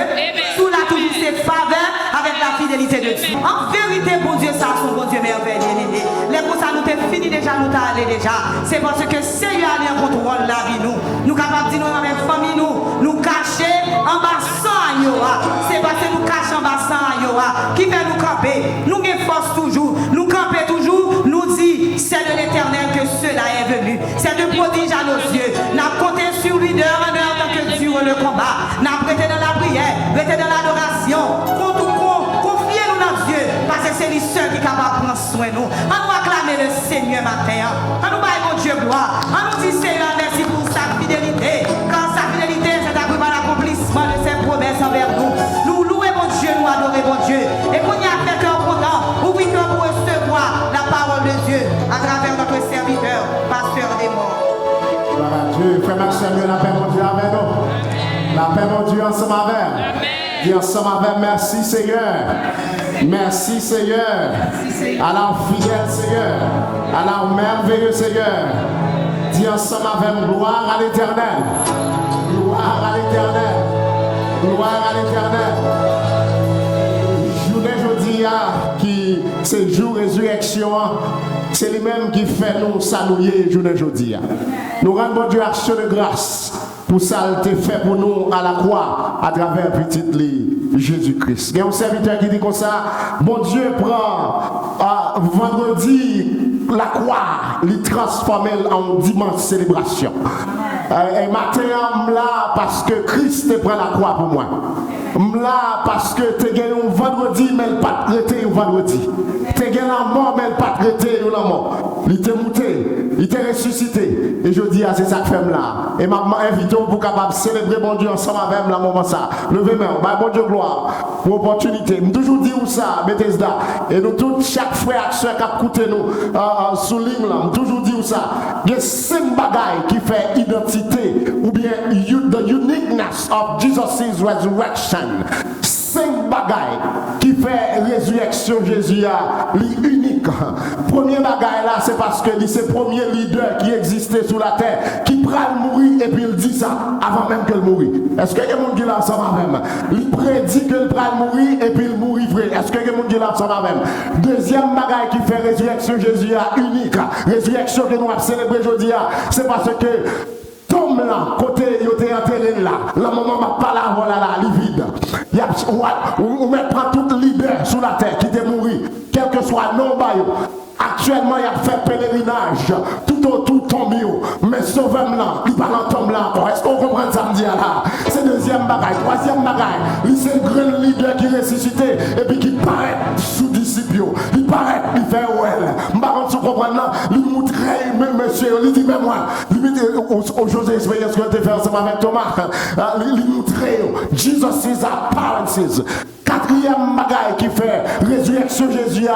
Sous là toujours c'est faveur avec la fidélité de Dieu. En vérité, bon Dieu, ça son bon Dieu merveilleux. Les pour ça nous t'es fini déjà, nous t'as allé déjà. C'est parce que Seigneur a en contrôle la vie nous. Nous capables de dire nous avec famille nous cacher en bas sans yoa. C'est parce que nous cachons en bas sans yoa qui fait nous camper. Nous avons force toujours. Nous camper toujours. Nous dit c'est de l'Éternel que cela est venu. C'est de prodige à nos yeux. N'a compté sur lui d'heure en heure tant que dure le combat. N'a prêté dans la prière, prêté dans l'adoration. Confiez-nous dans Dieu parce que c'est lui seul qui est capable de prendre soin de nous. On nous acclamer le Seigneur matin. On nous baille mon Dieu gloire. On nous dit Seigneur merci pour sa fidélité. Quand sa fidélité c'est accru par l'accomplissement de ses promesses envers nous. Nous louons mon Dieu, nous adorons mon Dieu. Et qu'on y a fait cœur content, ouvrir cœur pour recevoir la parole de Dieu à travers notre serviteur, pasteur des morts. Gloire à Dieu. Frère Maxime, la paix mon Dieu avec nous. La paix mon Dieu ensemble avec. Dis ensemble avec merci Seigneur. Merci Seigneur. Alors fidèle Seigneur. Alors merveilleux Seigneur. Dis ensemble avec gloire à l'Éternel. Gloire à l'Éternel. Gloire à l'Éternel. Journée jeudi qui c'est jour résurrection. C'est lui-même qui fait nous saluer journée jeudi. Nous rendons Dieu action de grâce pour ça qu'il fait pour nous à la croix à travers petit Jésus-Christ. Il y a un serviteur qui dit comme ça, bon Dieu prend vendredi la croix, il transforme en dimanche célébration. Et matin, là parce que Christ prend la croix pour moi. Là parce que tu as gagné un vendredi, mais il pas traité un vendredi. Tu as gagné la mort, mais il pas traité la mort. Il t'est monté, il t'est ressuscité. Et je dis à ces femmes là. Et m'a invité pour capable célébrer mon Dieu ensemble avec la moment ça. Levez-moi, bon Dieu gloire pour l'opportunité. Je toujours dis où ça, Bethesda. Et nous tous, chaque frère et soeur qui a écouté nous sous ligne là, toujours dit où ça. Il y a 5 bagailles qui fait identité ou bien the uniqueness of Jesus' resurrection. 5 bagailles qui fait résurrection Jésus unique. Premier bagaille là, c'est parce que c'est le premier leader qui existait sur la terre qui prend le mourir et puis il dit ça avant même qu'elle mourit. Est-ce que quelqu'un qui l'a ensemble même? Il prédit qu'il prend le mourir et puis il mourit vrai. Est-ce que quelqu'un qui l'a ensemble même? Deuxième bagaille qui fait résurrection Jésus unique. Résurrection que nous avons célébré aujourd'hui, c'est parce que tombe là, côté il était enterré là, le moment m'a pas là, voilà là, il vide. On met prend tout leader sur la terre qui est mort, quel que soit non bail. Actuellement, il a fait pèlerinage tout autour tombe, mais sauvez-moi là, il parle en tombe là encore. Est-ce qu'on comprend ça me dit là? C'est deuxième bagaille. Troisième bagaille, c'est le grand leader qui est ressuscité et puis qui paraît sous disciple. Il paraît, il fait OL. Par contre, tu comprends là, il montre, monsieur, il dit, mais moi, au José expérience que tu as fait ensemble avec Thomas, il montre, Jesus is appearances. Quatrième bagaille qui fait résurrection Jésus,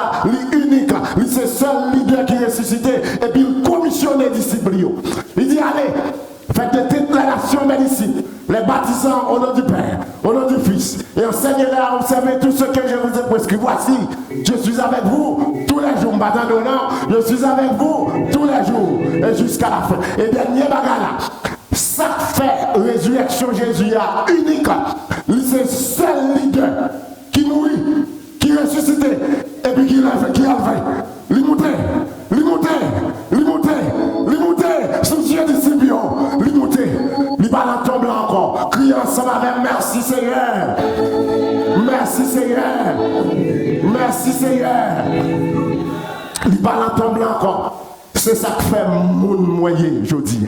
l'unique, c'est le seul leader qui est ressuscité et puis il commissionne les disciples. Il dit allez, faites des déclarations ici, les baptisants au nom du Père, au nom du Fils, et enseignez-les à observer tout ce que je vous ai prescrit. Voici, je suis avec vous tous les jours, madame d'honneur, je suis avec vous tous les jours et jusqu'à la fin. Et dernier bagaille là, ça fait résurrection Jésus unique. C'est le seul leader qui mourit, qui ressuscité, et puis qui lève, qui enlève. Il monte, sous Dieu disciple, il monte, il va en tomber encore. Criez ensemble avec merci Seigneur. Merci Seigneur. Merci Seigneur. Il va en tomber encore. C'est ça que fait mon moyen, je dis.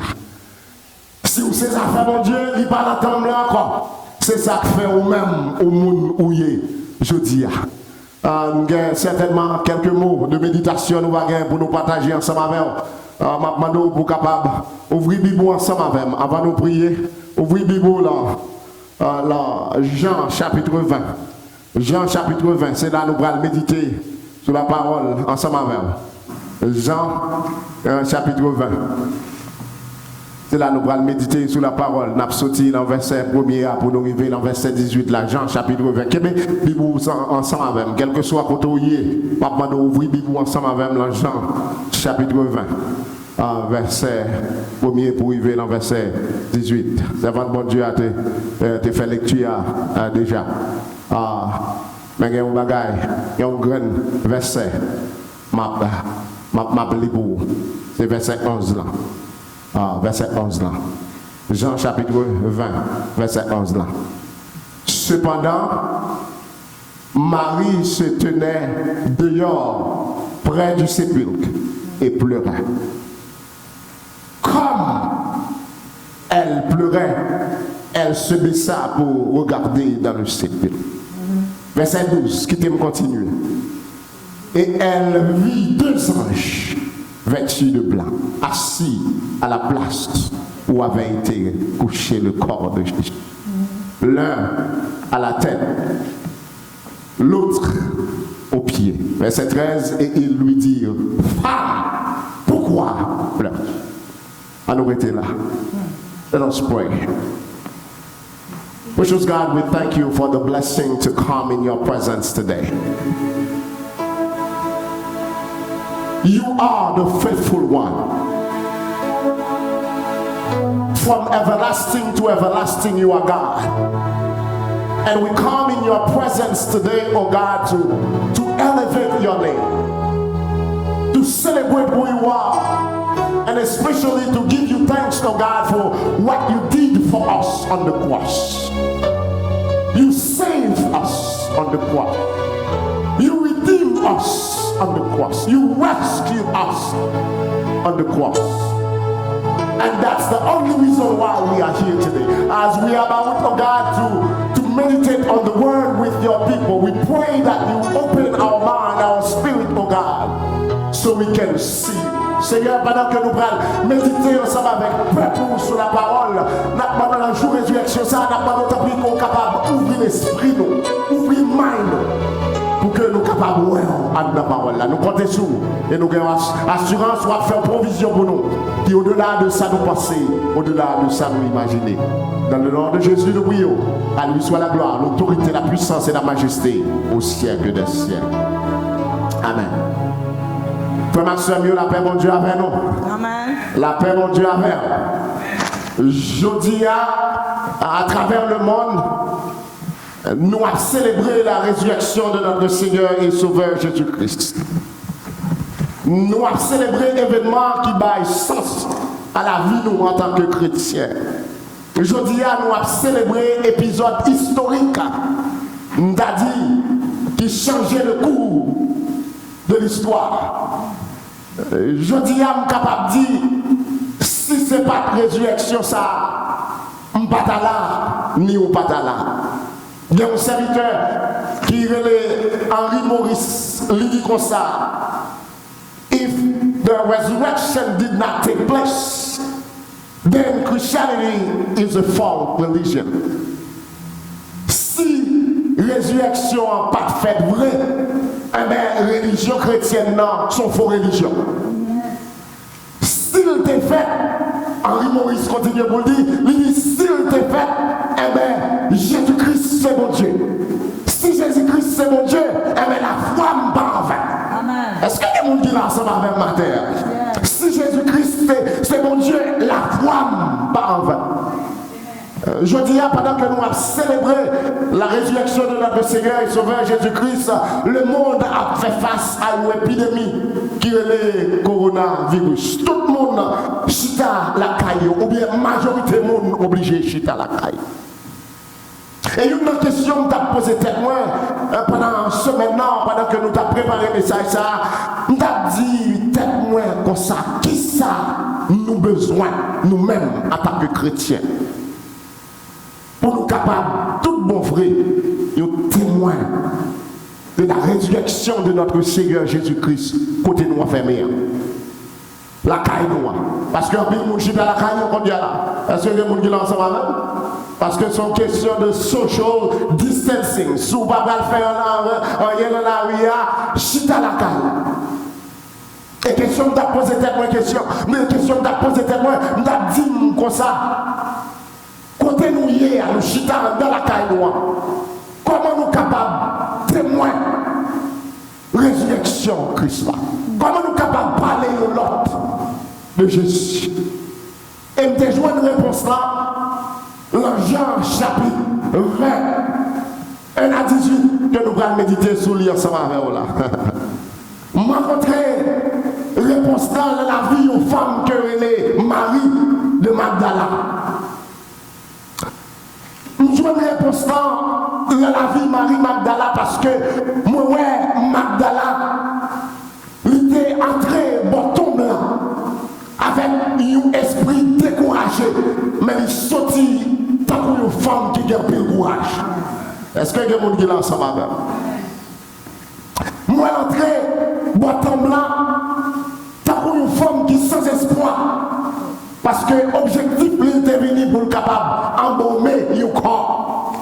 Si vous savez ça fait mon Dieu, il va en tomber encore. C'est ça que fait au même au monde où il est, je dis. Nous avons certainement quelques mots de méditation nous pour nous partager ensemble avec vous. Je demande pour capable ouvrir la Bible ensemble avec nous. Avant de prier, ouvrir la Bible là, Jean chapitre 20. Jean chapitre 20, c'est là nous allons méditer sur la parole ensemble avec vous. Jean chapitre 20. C'est là nous allons méditer sur la parole. Nous allons sortir dans le verset 1er pour nous arriver dans le verset 18, là, Jean chapitre 20. Quelle Bible ensemble avec nous, quel que soit côté où il est, nous allons ouvrir la Bible ensemble avec nous, Jean chapitre 20. verset 1er pour arriver dans verset 18. Servant bon Dieu a te fait lecture déjà. Mais il y a un bagage, il y a un grand verset, m'a pour c'est verset 11 là. Verset 11 là. Jean chapitre 20, verset 11 là. Cependant, Marie se tenait dehors, près du sépulcre, et pleurait. Comme elle pleurait, elle se baissa pour regarder dans le sépulcre. Verset 12, qui me continue. Et elle vit 2 anges vêtus de blanc, assis à la place où avait été couché le corps de Jésus. L'un à la tête, l'autre aux pieds. Verset 13, et ils lui dirent, femme, pourquoi pleures-tu? À nous arrêter là. Let us pray. Precious God, we thank you for the blessing to come in your presence today. You are the faithful one. From everlasting to everlasting, you are God. And we come in your presence today, oh God, to elevate your name, to celebrate who you are, and especially to give you thanks, oh God, for what you did for us on the cross. You saved us on the cross. You redeemed us on the cross. You rescued us on the cross. And that's the only reason why we are here today. As we are about, oh God, to meditate on the word with your people, we pray that you open our mind, our spirit, oh God, so we can see. Seigneur, pendant que nous allons méditer ensemble avec le peuple sur la parole, pendant la jour de résurrection, ça n'a pas de qu'on est capable d'ouvrir l'esprit, ouvrir le mind, pour que nous soyons capables de voir la parole. Nous comptons sur et nous avons assurance, soit faire provision pour nous, qui au-delà de ça nous penser, au-delà de ça nous imaginer. Dans le nom de Jésus, nous prions. À lui soit la gloire, l'autorité, la puissance et la majesté au siècle des siècles. Amen. Frère Maxime, la paix, mon Dieu, avec nous. Amen. La paix, mon Dieu, avec nous. Jeudi, à travers le monde, nous avons célébré la résurrection de notre Seigneur et Sauveur Jésus-Christ. Nous avons célébré l'événement qui baille sens à la vie nous en tant que chrétiens. Aujourd'hui, nous avons célébré l'épisode historique, nous avons dit, qui changeait le cours de l'histoire. Aujourd'hui, je suis capable de dire, si ce n'est pas de résurrection, ça, je ne suis pas là, ni je ne suis pas là. Il y a un serviteur qui relève Henri Maurice, il dit comme ça, if the resurrection did not take place, then Christianity is a false religion. Si résurrection n'a pas fait vrai, eh bien, religion chrétienne, non, sont faux religion. S'il était fait, Henri Maurice continue pour le dire, il dit, s'il était fait, eh bien, Jésus-Christ c'est mon Dieu. Si Jésus-Christ c'est mon Dieu, eh bien, la foi me bat en vain. Est-ce qu'il y a des gens qui sont ensemble avec ma terre? Si Jésus-Christ c'est mon Dieu, la foi me bat en vain. Je dis, pendant que nous avons célébré la résurrection de notre Seigneur et Sauveur Jésus-Christ, le monde a fait face à une épidémie qui est le coronavirus. Tout le monde chita la caille, ou bien la majorité du monde obligé de chita la caille. Et une question que tu posé témoin pendant ce maintenant, pendant que nous avons préparé le message, nous avons dit témoin comme ça, qui ça nous besoin, nous-mêmes en tant que chrétiens, pour nous capables, tout bon frère, nous témoin de la résurrection de notre Seigneur Jésus-Christ, côté nous enfermés. La caille nous. Parce que les gens qui sont à la caille, on dit là. Est-ce que les gens qui sont ensemble? Parce que c'est une question de social distancing. Si vous ne pouvez pas faire en la chita la caille. Et question que tu as posé tellement de questions. Mais question que tu as posé tellement, tu as dit comme ça. Côté nous hier, nous chita dans la caille noire. Comment nous capables de témoin résurrection Christ là? Comment nous capables de parler de l'autre de Jésus. Et me joint une réponse là, dans Jean chapitre 20, 1 à 18, que nous allons méditer sur lui ensemble avec vous là. M'a rencontré réponse là dans la vie aux femmes que elle est Marie de Magdala. Nous jouons une réponse là dans la vie Marie Magdala parce que moi ouais Magdala il était entré bon tombe là avec un esprit découragé mais il sortit tant qu'une femme qui a le courage. Est-ce que quelqu'un qui est là ensemble avec moi entré bâton blanc, t'as pour une femme qui sans espoir. Parce que l'objectif, il était venu pour le capable embaumer le corps.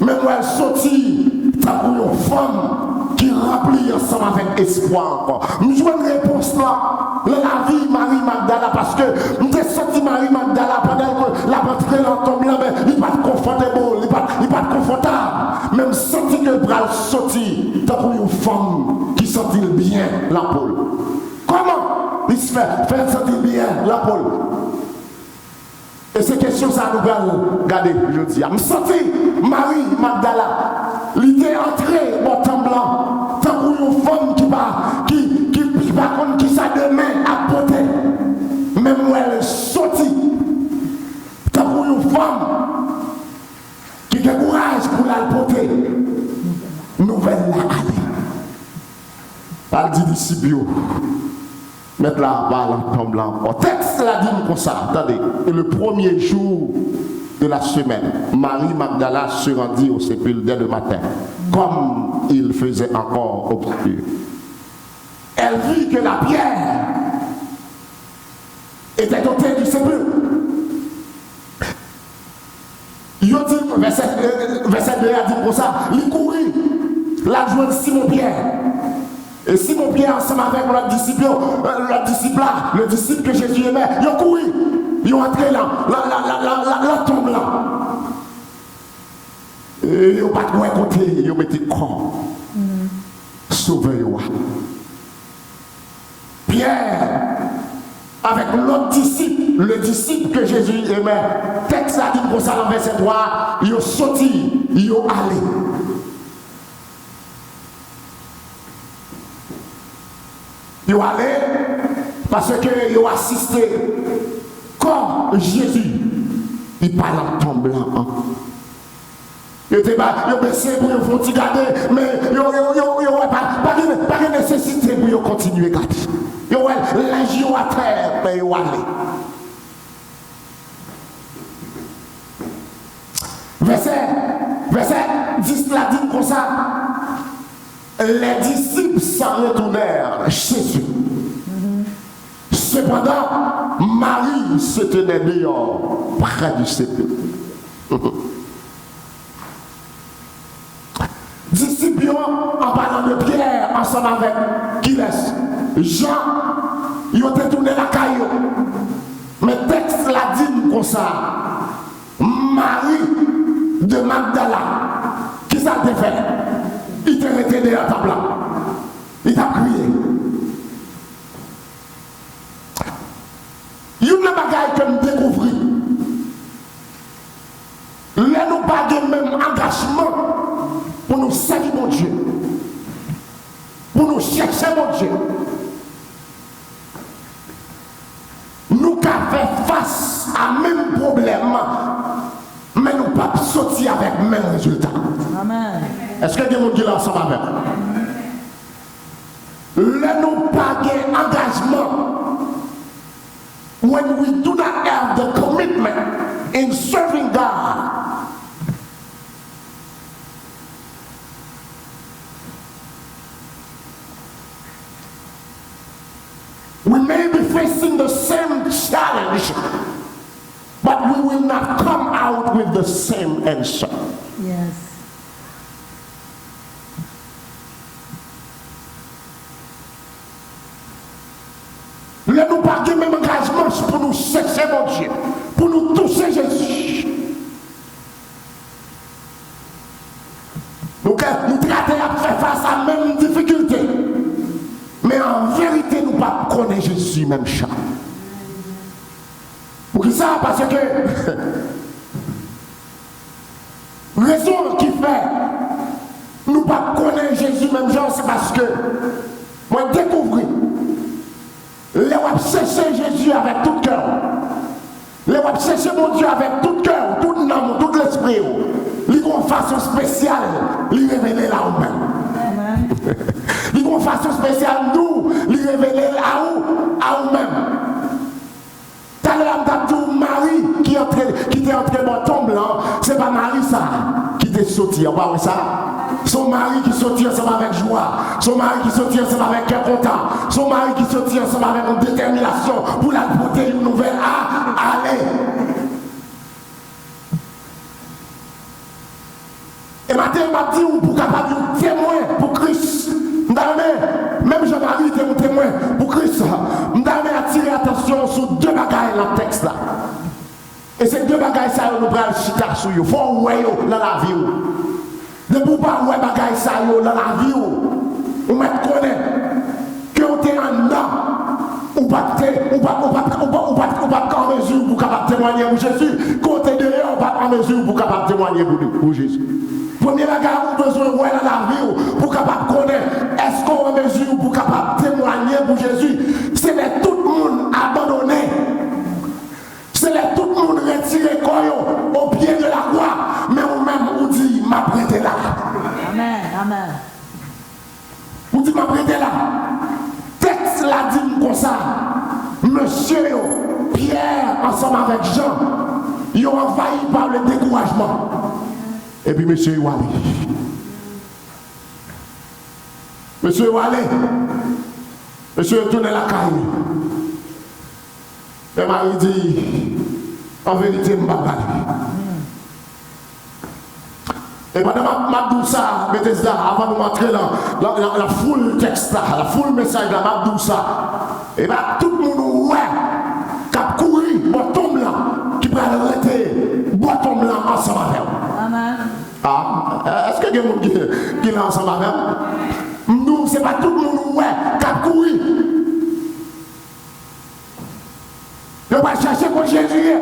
Mais moi, elle sortit, t'as pour une femme qui remplit ensemble avec espoir encore. Nous jouons une réponse là, la vie Marie Magdala, parce que nous sommes sortis Marie Magdala pendant que la rentrée dans tombe là, mais il n'est pas confortable, il n'est pas confortable. Même senti que le bras sorti, t'as pour une femme qui sentit bien la poule. Comment il se fait sentir bien la poule? Et ces questions, ça nous va regarder, je dis. Je me sentis Marie Magdala, l'idée entrée, bâton blanc, tant pour une femme qui sa demain à porter. Même où elle est sortie, tant pour une femme qui a courage pour la porter. Nouvelle la aller. Elle dit disciple. Mettre la balle en tombant. Au texte, la dit comme ça. Attendez. Et le premier jour de la semaine, Marie Magdala se rendit au sépulcre dès le matin, comme il faisait encore obscur. Elle vit que la pierre était ôtée du sépulcre. Verset 2 a dit comme ça. Il courit, la joie de Simon-Pierre. Et Simon-Pierre, ensemble avec le disciple là, le disciple que Jésus aimait, ils ont couru, ils ont entré là, la tombe là. Et ils n'ont pas de côté, ils ont mis le corps. Sauvez-moi. Pierre, avec l'autre disciple, le disciple que Jésus aimait, texte a dit comme ça dans verset 3, ils ont sorti, ils ont allé. Ils ont allé parce qu'ils ont assisté quand Jésus il parle en tombe blanc. Ils ont baissé pour ils vont garder, mais ils n'ont pas de nécessité pour continuer à garder. Ils ont linge à terre, mais ils ont allé. Verset 10 la dit comme ça. Les disciples s'en retournèrent chez eux. Cependant, Marie se tenait dehors, près du sépulcre. Disciples, en parlant de Pierre, ensemble avec qui laisse Jean, ils ont détourné la caillou. Mais texte l'a dit comme ça. Marie de Magdala, qui ça te fait? Il t'a arrêté de la table là. Il t'a crié. Il y a une bagaille que nous découvrons. Là, nous pas de même engagement pour nous servir mon Dieu. Pour nous chercher mon Dieu. Nous avons fait face à même problème, mais nous ne pouvons pas sortir avec le même résultat. Amen. Est-ce que des gens qui sont ensemble avec nous? Là, nous pas d'engagement. When we do not have the commitment in serving God, we may be facing the same challenge, but we will not come out with the same answer. Yes. Là, nous pas de même engagement pour nous chercher mon Dieu, pour nous toucher Jésus. Nous traitons à faire face à la même difficulté. Mais en vérité, nous ne connaissons pas Jésus même chat. ça parce que raison qui fait nous pas connaître Jésus même genre, c'est parce que moi découvrir les wap chercher Jésus avec tout cœur. Les wap chercher mon Dieu avec tout cœur, tout âme, tout l'esprit. Ils ont une façon spéciale, ils révéler là où même. Ils ont une façon spéciale, nous, ils révéler à où même. Tout à l'heure, on a dit Marie qui était entré dans ton blanc, c'est pas Marie ça qui était sorti, on va ça. Son mari qui sortit ensemble avec joie, son mari qui sortit ensemble avec cœur content, son mari qui sortit ensemble avec une détermination pour la porter une nouvelle à aller. Et maintenant, il m'a dit, pour capable de témoin pour Christ. Même Jean-Marie était mon témoin pour Christ. Je vais attirer l'attention sur deux bagailles dans le texte là. Et ces deux bagailles, ça, nous allons chita sur vous. Il faut voir dans la vie. Ne pouvez pas voir bagaille ça dans la vie. Vous me connaissez que vous êtes en dedans. Ou pas en mesure pour capable témoigner pour Jésus. Quand vous êtes dehors, ou pas en mesure pour capable témoigner pour Jésus. Premier bagage, vous avez besoin de voir dans la vie pour capable connaître. Est-ce qu'on est en mesure pour capable témoigner pour Jésus? C'est les tout le monde abandonné. C'est les tout le monde retiré au pied de la croix. Mais vous-même, vous dites, m'a prêté là. Amen, amen. Vous dites, m'a prêté là. Texte l'a dit comme ça. Monsieur Pierre, ensemble avec Jean, ils ont envahi par le découragement. Et puis monsieur Wally. Monsieur Wally. Monsieur est tourné la caille. Et Marie dit, en vérité, je ne vais pas parler. Et pendant ma douce, Bethesda, avant de m'entrer dans la foule texte, la foule message, ma douce, et bien tout le monde, ouais, qui a couru, bâton blanc, qui peut arrêter, bâton blanc ensemble avec vous. Amen. Ah, est-ce qu'il y a des gens qui est ensemble avec vous? Nous, ce n'est pas tout le monde, ouais, qui a couru. Je vais chercher pour Jésus.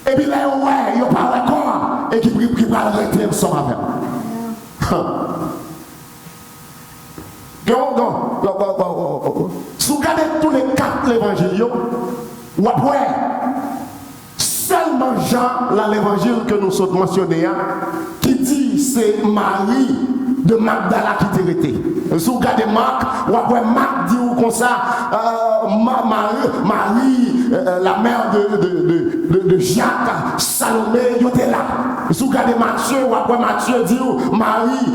Et puis là, ouais, il parle encore. Et qui va arrêter ensemble avec vous. Si vous regardez tous les quatre l'évangile, ou après, seulement Jean, dans l'évangile que nous sommes mentionnés, qui dit c'est Marie de Magdala qui était arrêtée. Si vous regardez Marc, ou après Marc dit comme ça, Marie, la mère de Jacques, Salomé, il était là. Si vous regardez Matthieu, ou après Matthieu dit Marie,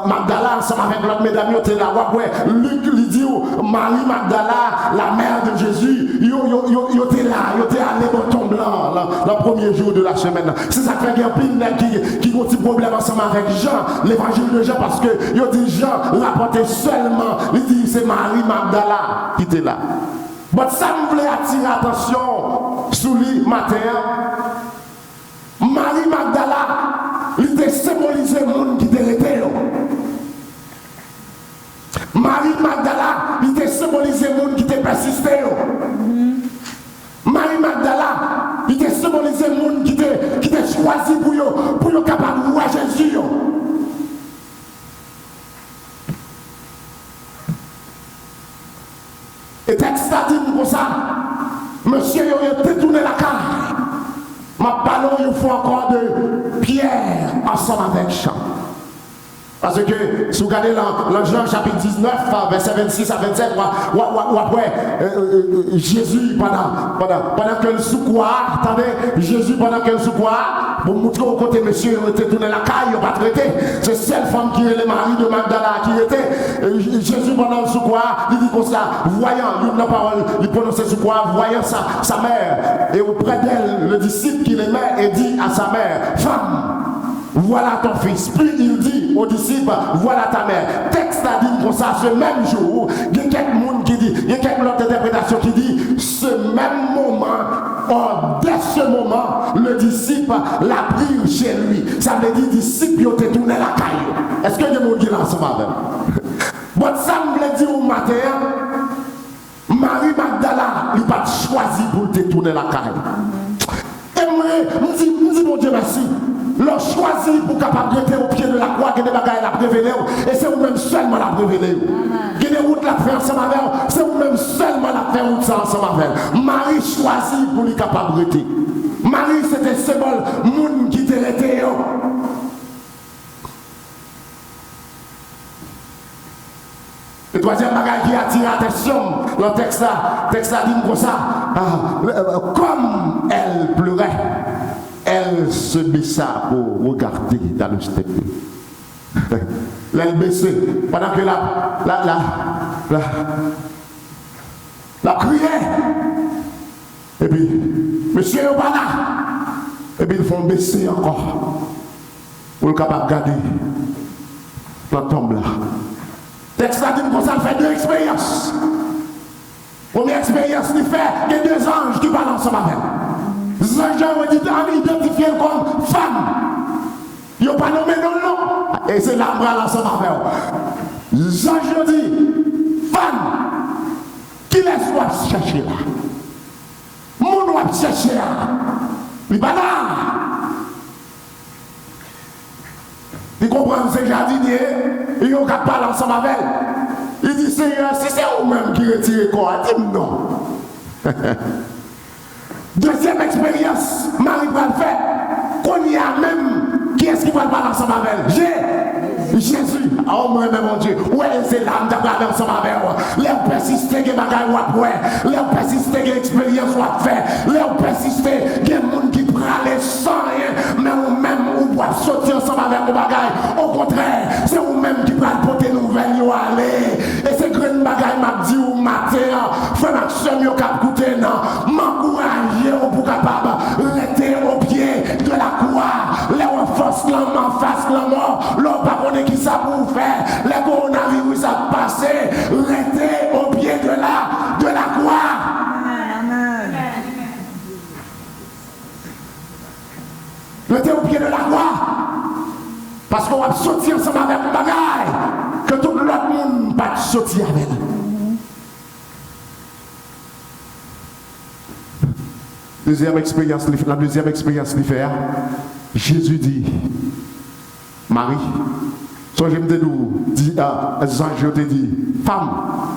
Magdala, ensemble avec l'autre mesdames, il était là. Ou après Luc lui dit Marie Magdala, la mère de Jésus, il était là, il était allé dans ton blanc, le premier jour de la semaine. C'est ça qui a un qui a un petit problème ensemble avec Jean, l'évangile de Jean, parce que il dit Jean rapportait seulement, il dit c'est Marie Magdala qui était là. Mais ça me voulait attirer l'attention sur lui matin. Marie Magdala, il était symbolisé le monde qui était resté. Marie Magdala, il était symbolisé le monde qui était persisté. Marie Magdala, il était symbolisé le monde qui était choisi pour être capable de voir Jésus. Et texte a dit comme ça, monsieur, il a détourné la carte. Ma ballon, il faut encore de Pierre ensemble avec Jean. Parce que si vous regardez dans Jean chapitre 19, verset 26 à 27, ou après, Jésus, pendant que le soukoir, attendez, Jésus, pendant que le soukoir, pour montrer au côté, monsieur, il était tourné la caille, il n'a pas traité. C'est celle femme qui est le mari de Magdala qui était. Jésus, pendant le soukoir, il dit comme ça, voyant, une parole, il prononce le soukoir, voyant sa mère, et auprès d'elle, le disciple qui l'aimait, et dit à sa mère, femme, voilà ton fils. Puis il dit aux disciples, voilà ta mère. Texte a dit comme ça, ce même jour, il y a quelques monde qui dit, il y a quelques autres interprétations qui dit, ce même moment, dès ce moment, le disciple l'a pris chez lui. Ça veut dire, disciple, il a tourné la caille. Est-ce que il y a des gens qui l'ont ensemble avec? Bon, ça me dit au matin, Marie Magdala Magdala, il n'a pas choisi pour te tourner la caille. Et moi, je dis, mon Dieu, merci. Leur choisi pour capable de au pied de la croix, que des bagailles la révélé, et c'est vous-même seulement la révélé. Que des routes la faire ensemble avec, c'est vous-même seulement la faire ensemble avec. Marie choisit pour lui capable de rester. Marie, c'était ce symbole, monde qui te rete. Le troisième bagage qui attire l'attention, le texte a dit comme ça, comme elle pleurait, elle se baissa pour regarder dans le step. Elle baissait pendant que la criait. Et puis, monsieur n'est pas là. Et puis ils font baisser encore pour le capable de garder la tombe là. Texte a dit comme ça, fait deux expériences. Première expérience, il fait, il y a deux anges qui parlent ensemble avec elle. Les anges ont identifié comme femme. Ils n'ont pas nommé non, non. Et c'est là qu'on ensemble avec elle. Les anges ont dit, femme, qui laisse-toi chercher là? Mon doit chercher là. Il n'est pas là. Il comprend ces jardiniers, ils n'ont qu'à parler ensemble avec elle. Il dit, Seigneur, si c'est vous-même qui retirez quoi, dis-moi non. Deuxième expérience, Marie va le faire. Qu'on y a même, qui est-ce qui va parler ensemble avec elle? Jésus. Oh mon Dieu. Ouais, c'est l'âme d'avoir ensemble avec moi. Les persister, les bagages ou après. Les persister, les expériences ou après. Les persister, les gens qui prennent sans rien. Mais vous-même, vous pouvez sortir ensemble avec vos bagages. Au contraire, c'est vous-même qui prennent porter nouvelles ou aller. Et c'est grand bagages m'a dit au matin. Frère Maxime, vous cap goûter non. M'encourager pour capable rester au pied de la croix. Les renforces l'homme en face de la mort. L'homme pas connaît qui ça pour faire. Les coronavirus a passé. Restez au pied de la croix. Restez au pied de la croix. Parce qu'on va sortir ensemble avec un bagage que tout l'autre monde va sortir avec. Deuxième expérience, la deuxième expérience de faire, Jésus dit, Marie, so je me dis, je te dis, femme,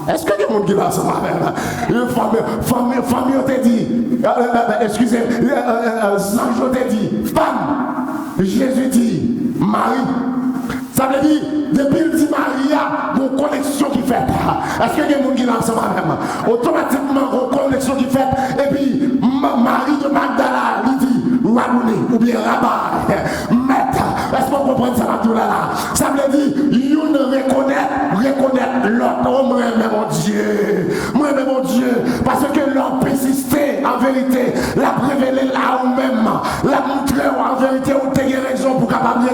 est-ce que il y a des gens qui va se faire? Femme, je te dis, excusez, je te dis, femme, Jésus dit, Marie. Ça veut dire, depuis le dit Maria, une connexion qui fait. Est-ce qu'il y a des gens qui lancent même? Automatiquement, une connexion qui fait. Et puis, Marie de Magdala, lui dit, Rabouni, ou bien Rabat, Maître. Est-ce qu'on comprend ça là? Ça veut dire, you ne reconnaître l'autre. Oh, moi, mon Dieu. Parce que l'homme persistait, en vérité, l'a révélé là ou même, l'a montré en vérité, où tu as raison pour capable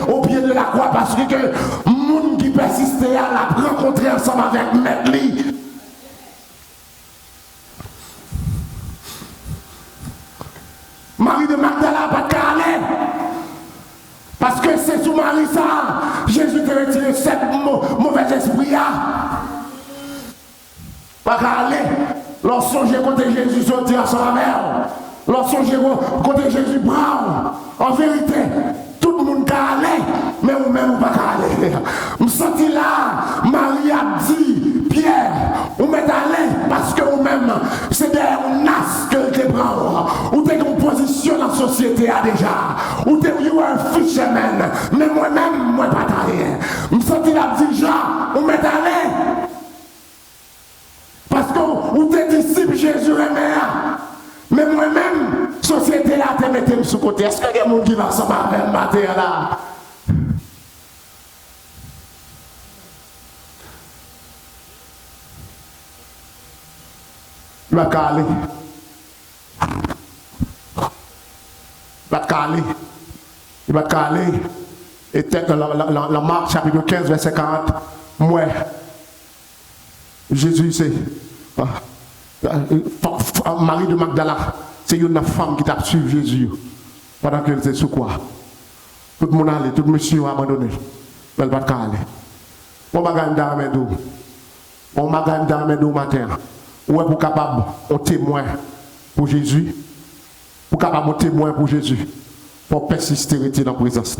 au pied de la croix. Parce que le monde qui persistait à la rencontrer ensemble avec Maître Lee. Marie de Magdala pas qu'à aller. Parce que c'est sous Marie ça. Jésus te retiré sept mauvais esprits. Pas qu'à aller. Lorsque j'ai côté Jésus sorti à sa mère. Lorsque j'ai côté Jésus brave. En vérité, tout le monde qu'à aller. Mais vous-même pas qu'à aller. Je me sens là. Marie a dit, Pierre, vous m'êtes allé parce que vous-même, c'est derrière un nas que te prend. Ou t'es en position dans la société déjà. Ou t'es un fisherman. Mais moi-même, moi pas allé. Je me sens là, dit Jean, vous m'êtes allé. Parce que vous êtes disciple Jésus aimé. Mais moi-même, société là, te mettez sur côté. Est-ce qu'il y a des gens qui va s'en faire matin là? Il va caler. Il va caler. Et la Marc chapitre 15, verset 40. Moi, Jésus, c'est Marie de Magdala. C'est une femme qui t'a suivi Jésus pendant qu'elle était sous quoi. Tout le monde allait, tout le monsieur a abandonné. Elle va caler. On va gagner d'armes d'eau. On va gagner d'armes d'eau matin. ou pour capable un témoin pour Jésus, pour capable un témoin pour Jésus, pour persister dans la présence.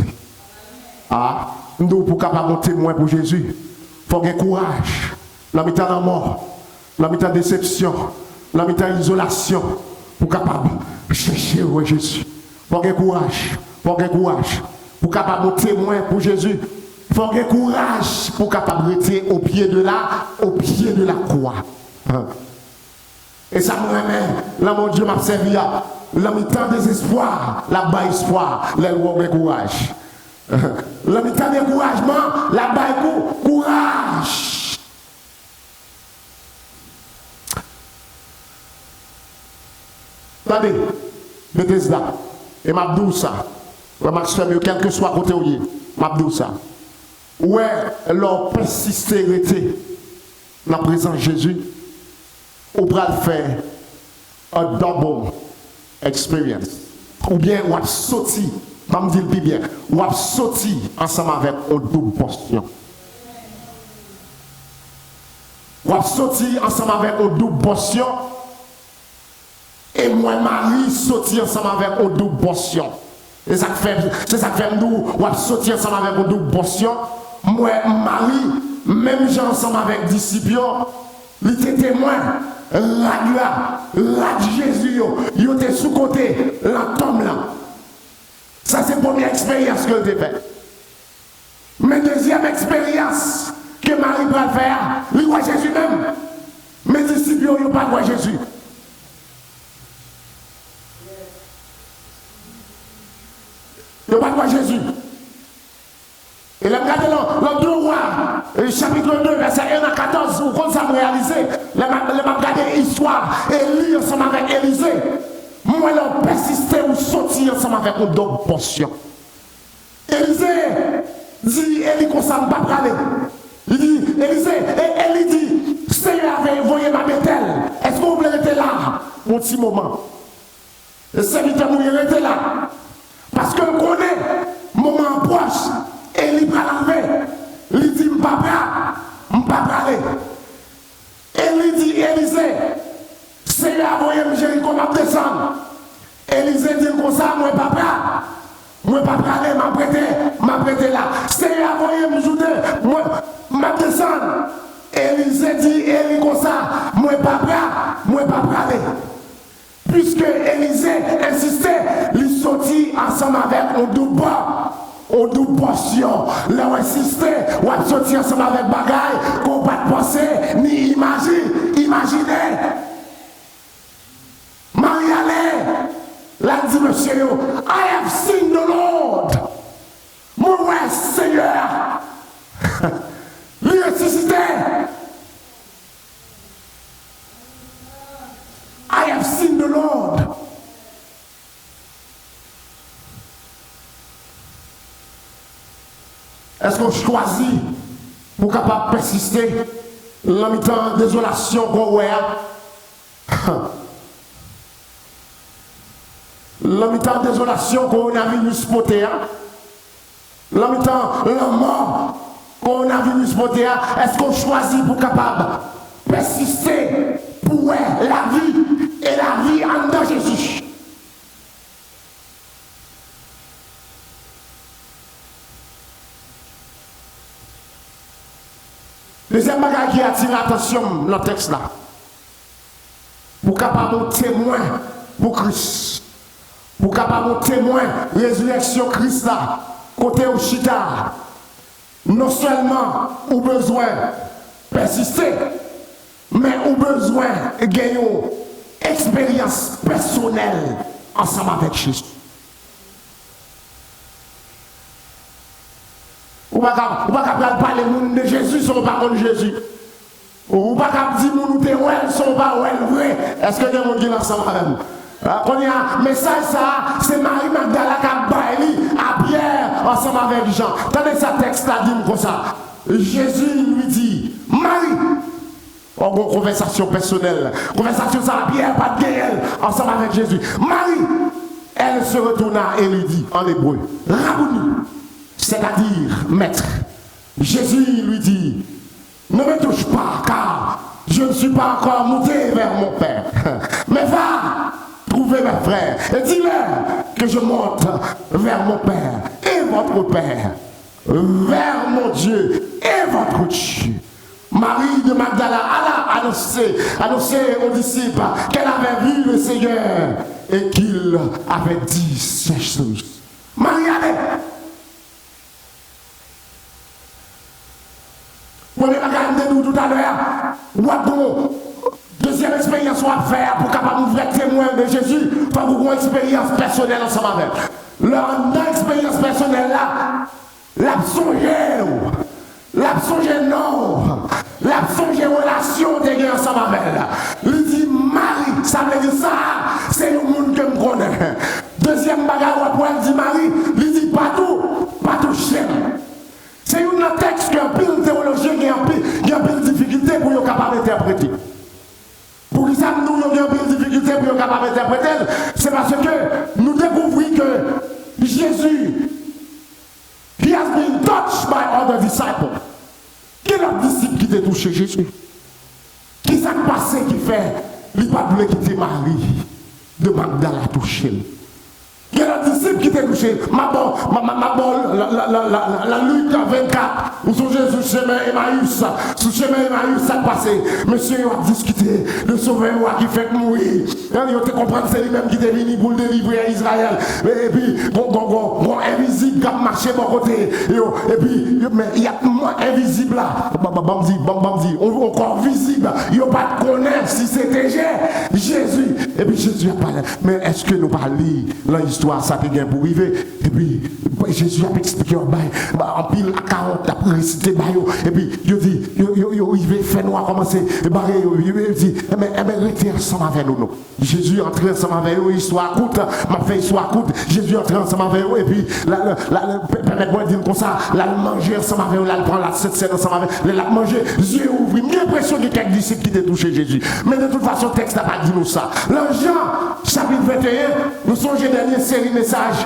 Ah, nous pour capable un témoin pour Jésus, faut avoir courage. Dans le temps de la mort, dans le temps de déception, dans le temps d'isolation, pour capable chercher Jésus. Faut avoir courage, faut avoir courage. Pour capable un témoin pour Jésus, faut avoir courage pour capable rester au pied de la croix. Et ça me remet, là mon Dieu m'a servi, là mi temps désespoir, là bas espoir, là où on courage. Là mi temps découragement, là bas courage. Attendez, mettez ça, et m'a dit ça, quel que soit côté où il est, m'a dit ça. Ouais, leur persistérité dans la présence de Jésus, ou pour faire un double experience. Ou bien, on a sauté, pas me dire bien, on a sauté ensemble avec une double portion. On a sauté ensemble avec une double portion. Et moi, Marie, sauté ensemble avec une double portion. C'est ça que fait nous, on a sauté ensemble avec une double portion. Moi, Marie, même gens ensemble avec disciples, il était témoin. La Jésus, il était sous côté, la tombe là. Ça, c'est la première expérience que j'ai faite. Mais deuxième expérience que Marie va faire, il voit Jésus même. Mes disciples, ils n'ont pas voir Jésus. Ils n'ont pas voir Jésus. Et là, regardez le 2 rois, chapitre 2, verset 1 à 14, où quand ça me réalisé, là, regardez l'histoire, Élie ensemble avec Élisée. Moi, là, persister ou sortir ensemble avec une double portion. Élisée dit, Élie, qu'on s'en va pas parler. Il dit, Élisée, et Élie dit, Seigneur avait envoyé ma Bethel. Est-ce que vous voulez rester là, mon petit moment? Le serviteur nous est resté là. Parce que nous connaissons, moment proche. Et il va l'enlever. Il dit, papa, aller. Et il dit, Élisée, c'est là, voyez, Jéricho m'a descendre. Élisée dit comme ça, moi, papa aller, m'a prêté là. C'est là, voyez, moi, m'a descendre. Élisée dit, Élie comme ça, moi, papa aller. Puisque Élisée insistait, il sortit ensemble avec un double. On double portion, là on insiste, on a sorti ensemble avec bagaille, qu'on ne peut pas penser, ni imaginer. Marie-Alain, là dit monsieur, I have seen the Lord. Mon Seigneur, lui insistait. I have seen the Lord. Est-ce qu'on choisit pour capable persister dans le temps de désolation qu'on voit? Dans le temps de désolation qu'on a vu spotter. Dans le temps de la mort qu'on a vu spotter. Est-ce qu'on choisit pour capable persister pour la vie et la vie en dedans Jésus? Deuxième bagage qui attire l'attention dans le texte là. Pour capable témoin pour Christ. Pour capable témoin résurrection Christ là. Côté au chita. Non seulement au besoin persister, mais au besoin de gagner une expérience personnelle ensemble avec Jésus. Ou pas capable parler de Jésus sans pas de Jésus. Ou pas capable dire nous témoins sans pas vrai. Est-ce que des gens qui ensemble avec nous? Quand il y a un message, ça, c'est Marie Magdala qui a baillé à Pierre ensemble avec Jean. Tenez ce texte là, dit comme ça. Jésus lui dit, Marie, en gros, conversation personnelle. Conversation ça, Pierre, pas de guerre, ensemble avec Jésus. Marie, elle se retourna et lui dit en hébreu, Rabouni, c'est-à-dire maître. Jésus lui dit, ne me touche pas, car je ne suis pas encore monté vers mon Père. Mais va trouver mes frères et dis-leur que je monte vers mon Père et votre Père, vers mon Dieu et votre Dieu. Marie de Magdala alla annoncer aux disciples qu'elle avait vu le Seigneur et qu'il avait dit ces choses. Marie allait. Premier bagage de nous tout à l'heure, deuxième expérience à faire pour capable ouvrir témoin de Jésus, pour avoir une expérience personnelle ensemble avec. Leur expérience personnelle là, l'absence non, l'absence relation de gain ensemble avec elle. Il dit Marie, ça veut dire ça, c'est le monde que me connaît. Deuxième bagarre après elle dit Marie, il dit pas tout chien. C'est un texte qui a un peu de théologie, qui a un peu de difficulté pour être capable d'interpréter. Pour que ça nous avons un peu de difficulté pour être capable d'interpréter, c'est parce que nous découvrons que Jésus, he has been touched by other disciples. Quel autre disciple qui t'a touché Jésus? Qui s'est passé qui fait, il n'a pas voulu quitter Marie de Magdala toucher. Il y a un disciple qui t'a touché. Ma bonne, la Luc 24, où sont Jésus sur chemin Emmaüs. Sur chemin Emmaüs, ça passé. Monsieur a discuté de sauver moi qui fait mourir. Il te comprendre c'est lui-même qui est venu pour le délivrer à Israël. Et puis, bon, invisible qui a marché de mon côté. Et puis, mais il y a moins invisible là. Bam, encore visible. Il n'y a pas de connaître si c'était Jésus. Et puis Jésus a parlé. Mais est-ce que nous parlons dans l'histoire? Ça te gagne pour arriver. Et puis Jésus a expliqué en pile à 40 après récité et puis il dit il va faire noir commencer et barré il dit mais restez ensemble avec nous. Jésus entré ensemble avec eux, histoire courte, m'a fait histoire courte. Jésus entré ensemble avec eux et puis permettez-moi de dire comme ça, là manger ensemble avec eux, là prend la scène ensemble avec eux, là manger, yeux ouverts. J'ai l'impression qu'il y a quelques disciples qui étaient touchés Jésus. Mais de toute façon, le texte n'a pas dit nous ça. Dans Jean chapitre 21, nous sommes dernier série message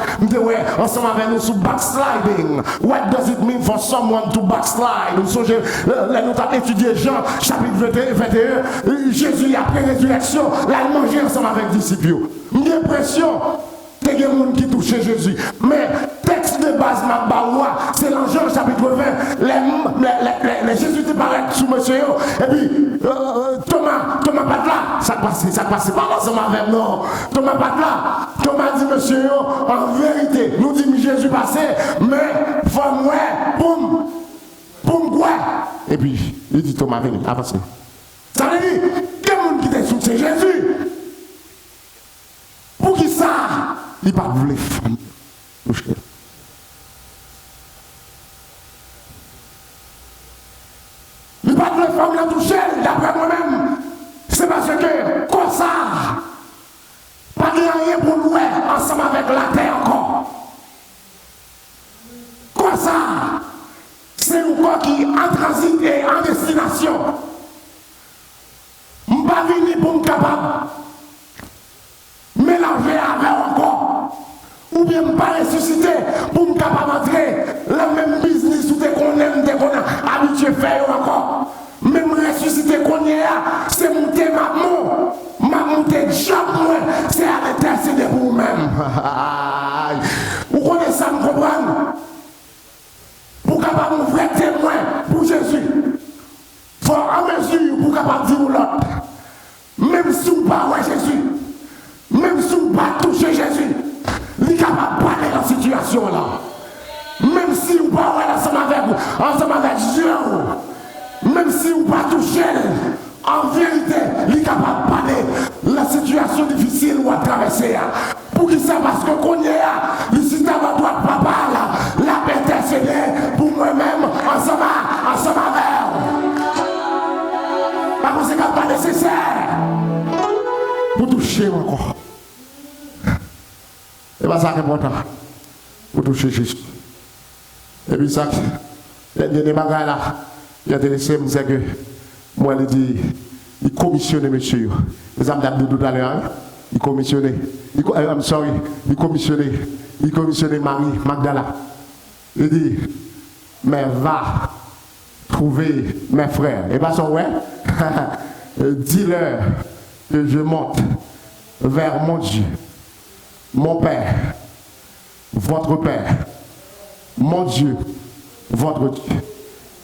ensemble avec nous sur backsliding. What does it mean for someone to backslide? Nous sommes là nous avons étudié Jean chapitre 21. Jésus après résurrection, là il mangeait ensemble avec les disciples. J'ai l'impression qu'il y a des gens qui touchent Jésus. Mais texte de base c'est dans Jean chapitre 20. Les Jésus te paraît sous monsieur et puis Thomas pas là. Ça passe pas ensemble avec nous. Thomas pas là. Thomas dit monsieur en vérité nous dit Jésus passé mais faut moi boum quoi. Et puis il dit Thomas venez avancez. Ça veut dire qu'il y a des gens qui te soutient Jésus. Pour qui ça il pas voulu femme toucher. Il pas voulu femme la toucher d'après moi-même. C'est parce que comme ça pas rien pour nous ensemble avec la terre encore. Comme ça c'est un corps qui en transit et en destination. Je ne suis pas venu pour me capable mélanger avec encore. Ou bien ne pas ressusciter pour me capable d'entrer le même business où qu'on aime, qu'on a habitué à faire encore. Même ressusciter qu'on y a, c'est monter ma montée de job, c'est à intercéder pour vous-même. Vous connaissez ça, vous comprenez? Pour capable d'ouvrir témoin pour Jésus. Il faut en mesure pour capable dire l'autre. Même si vous ne parlez pas Jésus, même si vous ne pas toucher Jésus, il est capable de parler dans cette situation là. Même si vous ne parlez pas ensemble avec Dieu, même si vous ne pas toucher, en vérité, il est capable de parler la situation difficile où à traverser. Pour qui ça, parce que qu'on y est, le système à droite papa là, la paix intercédée pour moi-même, ensemble avec vous. Par conséquent, pas nécessaire pour toucher encore. Et bien ça c'est important pour toucher Jésus. Et puis ça, les derniers bagages là, il a laissé me dire que moi il dit, il commissionne monsieur. Les âmes d'abdou tout à l'heure, il commissionne, il commissionne Marie Magdala. Il dit, mais va trouver mes frères. Et pas son ouais. dis-leur que je monte vers mon Dieu, mon Père, votre Père, mon Dieu, votre Dieu.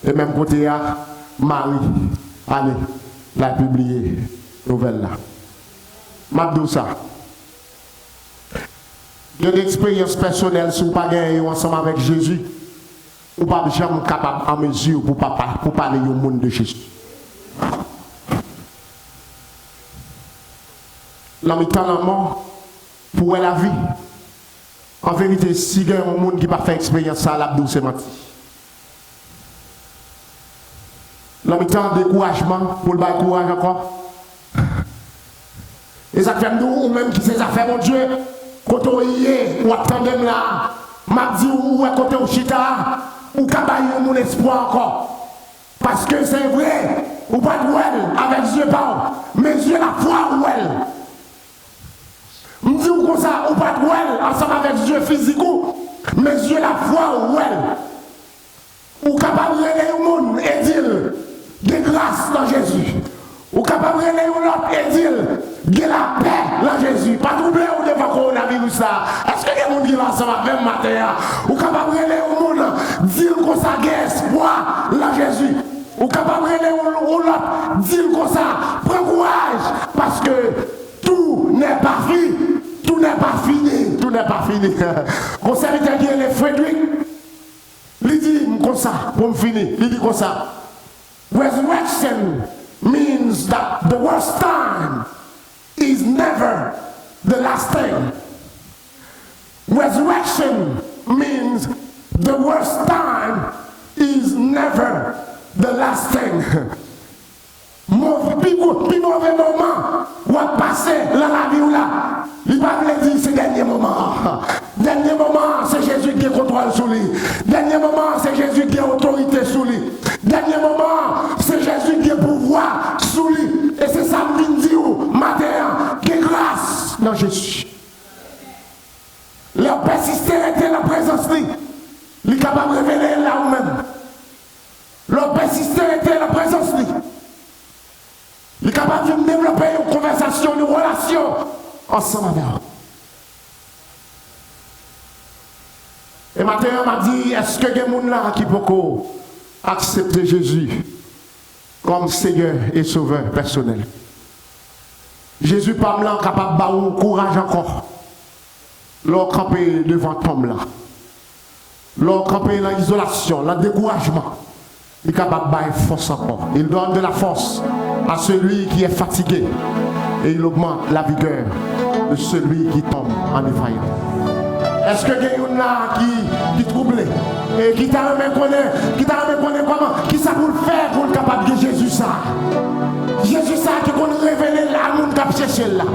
Et même côté à Marie, allez, la publier, nouvelle là. M'abdou ça. Il y a une expérience personnelle si vous pas gagné ensemble avec Jésus, ou pas jamais capable en mesure pour parler au monde de Jésus. L'homme est en mort pour la vie. En vérité, si il y a un monde qui n'a pas fait expérience, ça, l'abdou c'est menti. L'homme est en découragement pour le bas courage encore. Et ça fait nous, ou même qui c'est ça fait, mon Dieu, quand on y est, ou attendez là, m'a dit ou à côté au chita, ou cabaye mon espoir encore. Parce que c'est vrai, ou pas de well, avec Dieu pas, mais Dieu la foi ou elle. Me dit comme ça, ou pas de well, ensemble avec Dieu physique, mais Dieu la foi ou elle. Ou capable de relayer au monde et dire, de grâce dans Jésus. Ou capable de relayer l'autre et dire, de la paix dans Jésus. Pas troubler ou devant coronavirus ça. Est-ce que les gens qui sont ensemble avec matin, ou capable de relayer au monde, dire comme ça, qu'il y a espoir dans Jésus. Ou capable de relayer l'autre, dire comme ça, prends courage, parce que tout n'est pas fini. Tout n'est pas fini. Tout n'est pas fini. Mon serviteur qui est Frédéric, il dit comme ça, pour me finir, il dit comme ça. Resurrection means that the worst time is never the last thing. Resurrection means the worst time is never the last thing. Puis mauvais moment, ou à passer dans la vie ou là, il va me dire c'est dernier moment. Dernier moment, c'est Jésus qui contrôle sur lui. Dernier moment, c'est Jésus qui a autorité sur lui. Dernier moment, c'est Jésus qui a pouvoir sur lui. Et c'est ça que je dis matin, qui est grâce dans Jésus. Leur persister dans la présence de lui. Il est capable de révéler là où même. Leur persister dans la présence de lui. Il est capable de développer une conversation, une relation ensemble avec eux. Et maintenant, on m'a dit, est-ce que il y a des gens là qui peuvent accepter Jésus comme Seigneur et Sauveur personnel? Jésus pas capable de avoir courage encore. L'on camper devant tombe là. L'on camper dans l'isolation, dans le découragement. Il est capable de faire force encore. Il donne de la force à celui qui est fatigué. Et il augmente la vigueur de celui qui tombe en défaillant. Est-ce que il y a une là qui troublé et qui t'a reconnu comment, qui ça pour le faire pour le capable de Jésus ça? Jésus ça qui qu'on révéler là, monde qui chercher là.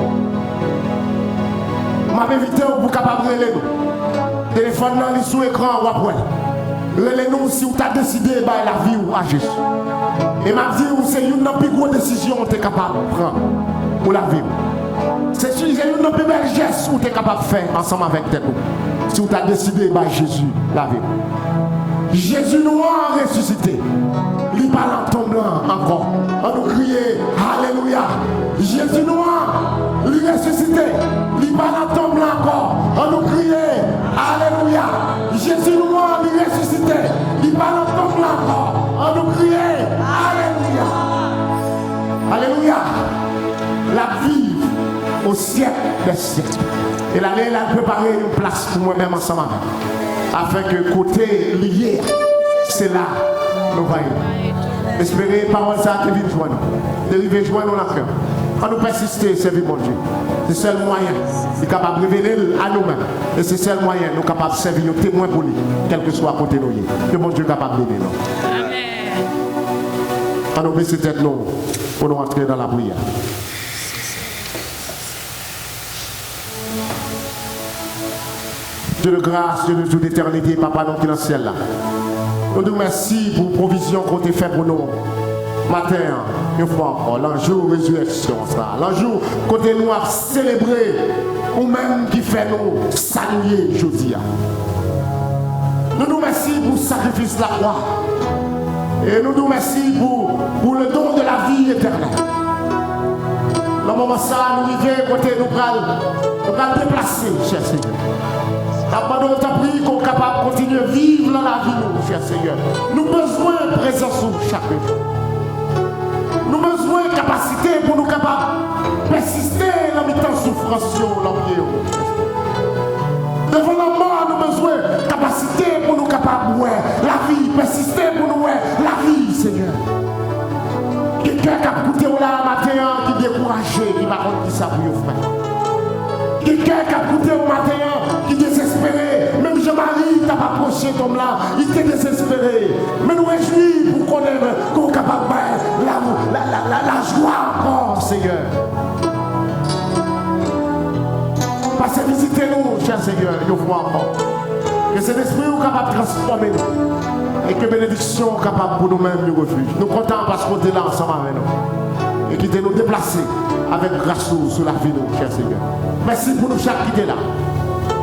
M'a invité pour capable de révéler nous. Téléphone là, il sous écran ou après. Relais-nous si vous avez décidé de la vie ou à Jésus. Et m'a dit c'est une des plus grosses décisions que vous êtes capable de prendre pour la vie. C'est une des plus belles gestes que vous êtes capable de faire ensemble avec vous. Si vous avez décidé de Jésus la vie. Jésus nous a ressuscité. Il parle en tombant encore. On nous crier Alléluia. Jésus nous a ressuscité. Il parle en tombant encore. On nous crier Alléluia. Jésus nous a ressuscité. Il parle en tombant encore. On nous crier Alléluia. Alléluia. La vie au siècle des siècles. Et là, elle a préparé une place pour moi-même ensemble. Afin que côté lié, c'est là nous voyons. Espérez parole ça qui vient joindre. Dériver joindre dans cœur. On nous persister, servir mon Dieu. C'est le seul moyen. Il est capable de révéler à nous-mêmes. Et c'est le seul moyen. Nous sommes capables de servir aux témoins pour lui. Quel que soit côté nous. Que mon Dieu est capable d'aider nous. Amen. On nous baisser tête nous pour nous entrer dans la prière. Dieu de grâce, Dieu de toute éternité, Papa, nous qui dans le ciel là. Nous te remercions pour la provision qu'on t'a fait pour nous. Matin, une fois encore, l'enjeu résurrection, ça. L'enjeu côté nous à célébrer, ou même qui fait nous saluer aujourd'hui. Nous nous remercions pour le sacrifice de la croix. Et nous nous remercions pour le don de la vie éternelle. ça, nous vivons côté nous pral déplacer, cher Seigneur. Nous t'en prie qu'on soit capable de continuer à vivre dans la vie, nous, cher Seigneur. Nous avons besoin de présence chaque jour. Nous avons besoin de capacité pour nous capables de persister dans les temps de souffrance. Devant la mort, nous avons besoin de capacité pour nous capables de la vie, persister pour nous la vie, Seigneur. Quelqu'un qui a écouté là matin, qui est découragé, qui va contre qui ça pour faire. Quelqu'un qui a écouté au matin, qui est désespéré. Même Jean-Marie t'a pas approché comme là, il était désespéré. Mais nous réjouis pour qu'on est capable de la joie encore, Seigneur. Passez visiter nous, cher Seigneur, une fois encore. Que cet esprit est capable de transformer nous. Et que bénédiction est capable pour nous-mêmes nous refuge. Nous comptons parce qu'on est là ensemble avec nous. Et qui nous déplacer avec grâce sur la vie de nous, cher Seigneur. Merci pour nous chaque qui est là.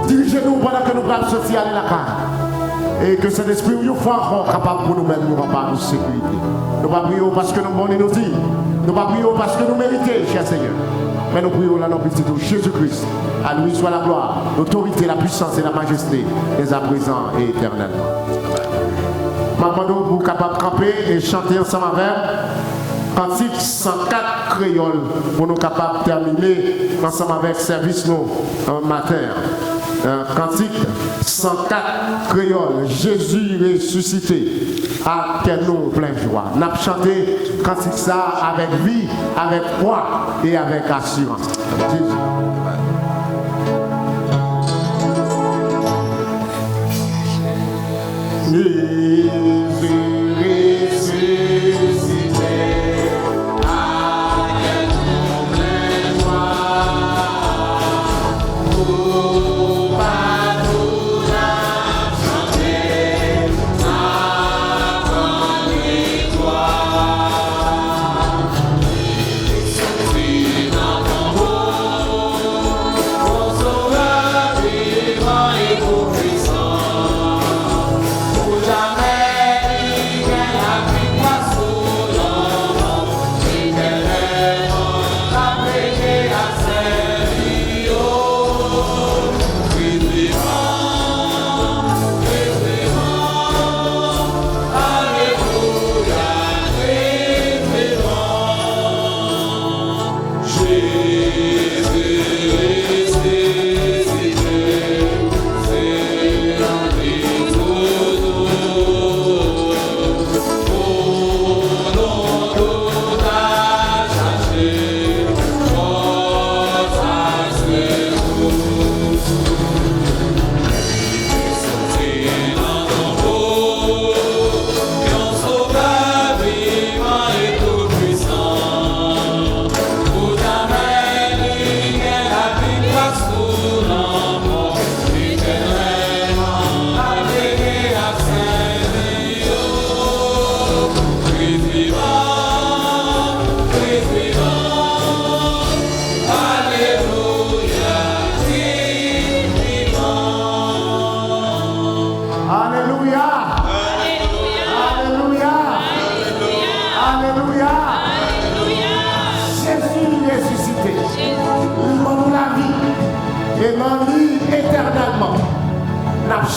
Dirigez-nous pendant que nous allons sortir aller la carte. Et que cet esprit est une fois encore capable pour nous-mêmes nous rendre nous sécurité. Nous ne prions pas parce que nous bons nous dit. Nous ne prions pas parce que nous méritons, cher Seigneur. Mais nous prions là dans le petit de Jésus-Christ. À lui soit la gloire, l'autorité, la puissance et la majesté, dès à présent et éternellement. Maintenant, vous capable de camper et chanter ensemble avec cantique 104 créoles pour nous capables de terminer ensemble avec service nous matin. Cantique 104 créoles, Jésus ressuscité, à quel nous plein joie. Nous avons chanté cantique ça avec vie, avec foi et avec assurance. Jésus.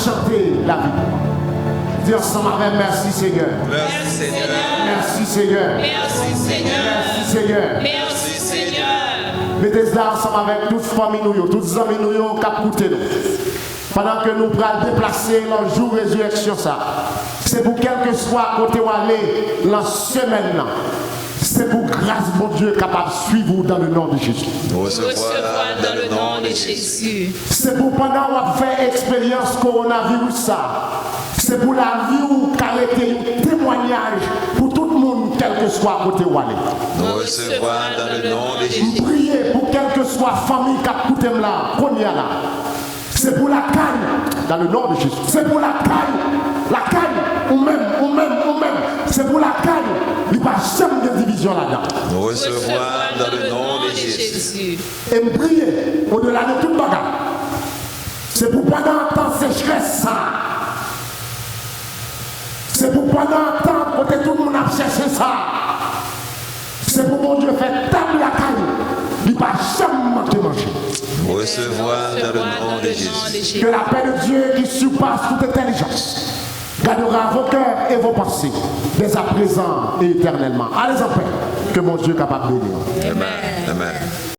Chanter la vie. Dis ensemble avec merci Seigneur. Merci Seigneur. Merci Seigneur. Merci Seigneur. Merci Seigneur. Merci Seigneur. Mettez ça ensemble avec toute famille nous, toutes les amis nous qui écoutent nous. Pendant que nous allons déplacer le jour de résurrection ça. C'est pour quel que soit côté où aller la semaine là. C'est pour grâce mon Dieu capable de suivre dans le nom de Jésus. Recevoir dans le nom de Jésus. C'est pour pendant qu'on fait expérience coronavirus ça. C'est pour la vie où caractère un témoignage pour tout le monde quel que soit côté où aller. Recevoir dans le nom de Jésus. Priez pour quelle que soit famille qui a écouté là, première là. C'est pour la caille dans le nom de Jésus. C'est pour la caille ou même. C'est pour la caille. Il n'y a pas jamais de division là-dedans. Recevoir dans le nom de Jésus. Et me prier au-delà de toute bagarre. C'est pour pendant un temps sécheresse ça. C'est pour pendant un temps côté tout le monde a cherché ça. C'est pour mon Dieu faire table la caille. il ne va jamais manquer manger. Recevoir dans le nom de Jésus. Que la paix de Dieu qui surpasse toute intelligence gardera vos cœurs et vos pensées, dès à présent et éternellement. Allez en paix, que mon Dieu est capable de bénir. Amen. Amen.